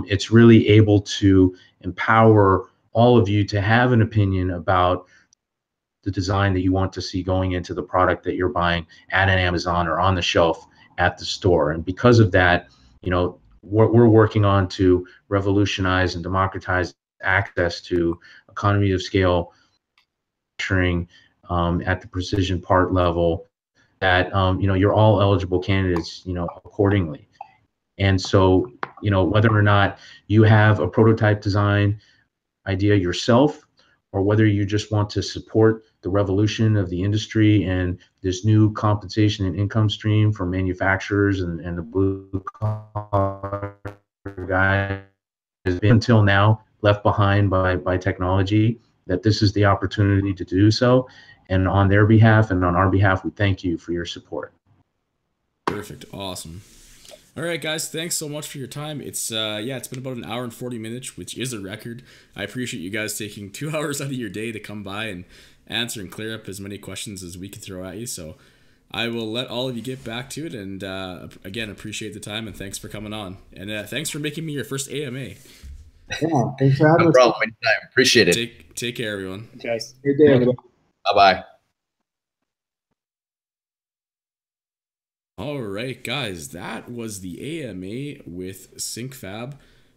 it's really able to empower all of you to have an opinion about the design that you want to see going into the product that you're buying at an Amazon or on the shelf at the store. And because of that, you know, we're working on to revolutionize and democratize access to economy of scale manufacturing at the precision part level, that you know, you're all eligible candidates, you know, accordingly. And so, you know, whether or not you have a prototype design idea yourself, or whether you just want to support the revolution of the industry and this new compensation and income stream for manufacturers and the blue collar guys has been until now left behind by technology, that this is the opportunity to do so. And on their behalf and on our behalf, we thank you for your support. Perfect. Awesome. All right, guys, thanks so much for your time. It's it's been about an hour and 40 minutes, which is a record. I appreciate you guys taking 2 hours out of your day to come by and answer and clear up as many questions as we can throw at you. So I will let all of you get back to it. And again, appreciate the time, and thanks for coming on. And thanks for making me your first AMA. Yeah, thanks for having us. No problem. Anytime. Appreciate it. Take care, everyone. Guys. Good day, everybody. Bye-bye. All right, guys, that was the AMA with SyncFab.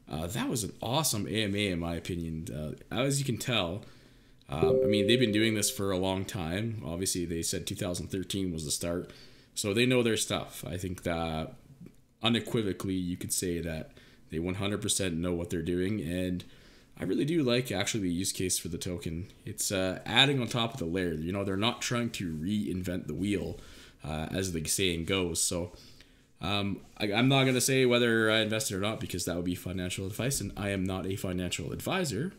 That was an awesome AMA, in my opinion. As you can tell, I mean, they've been doing this for a long time. Obviously, they said 2013 was the start, so they know their stuff. I think that unequivocally, you could say that they 100% know what they're doing, and I really do like actually the use case for the token. It's adding on top of the layer. You know, they're not trying to reinvent the wheel, as the saying goes. So I'm not going to say whether I invested or not, because that would be financial advice, and I am not a financial advisor.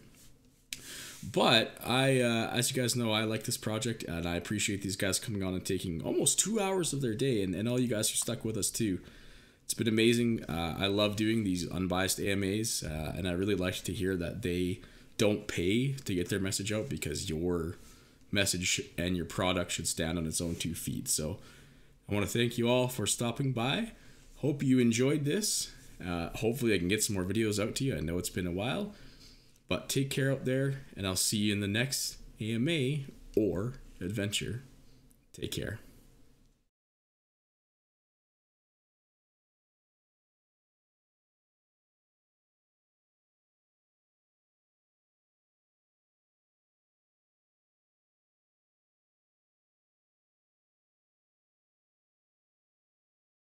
But as you guys know, I like this project, and I appreciate these guys coming on and taking almost 2 hours of their day, and all you guys who stuck with us too. It's been amazing. I love doing these unbiased AMAs, and I really like to hear that they don't pay to get their message out, because your message and your product should stand on its own 2 feet. So I want to thank you all for stopping by. Hope you enjoyed this. Hopefully I can get some more videos out to you. I know it's been a while, but take care out there, and I'll see you in the next AMA or adventure. Take care.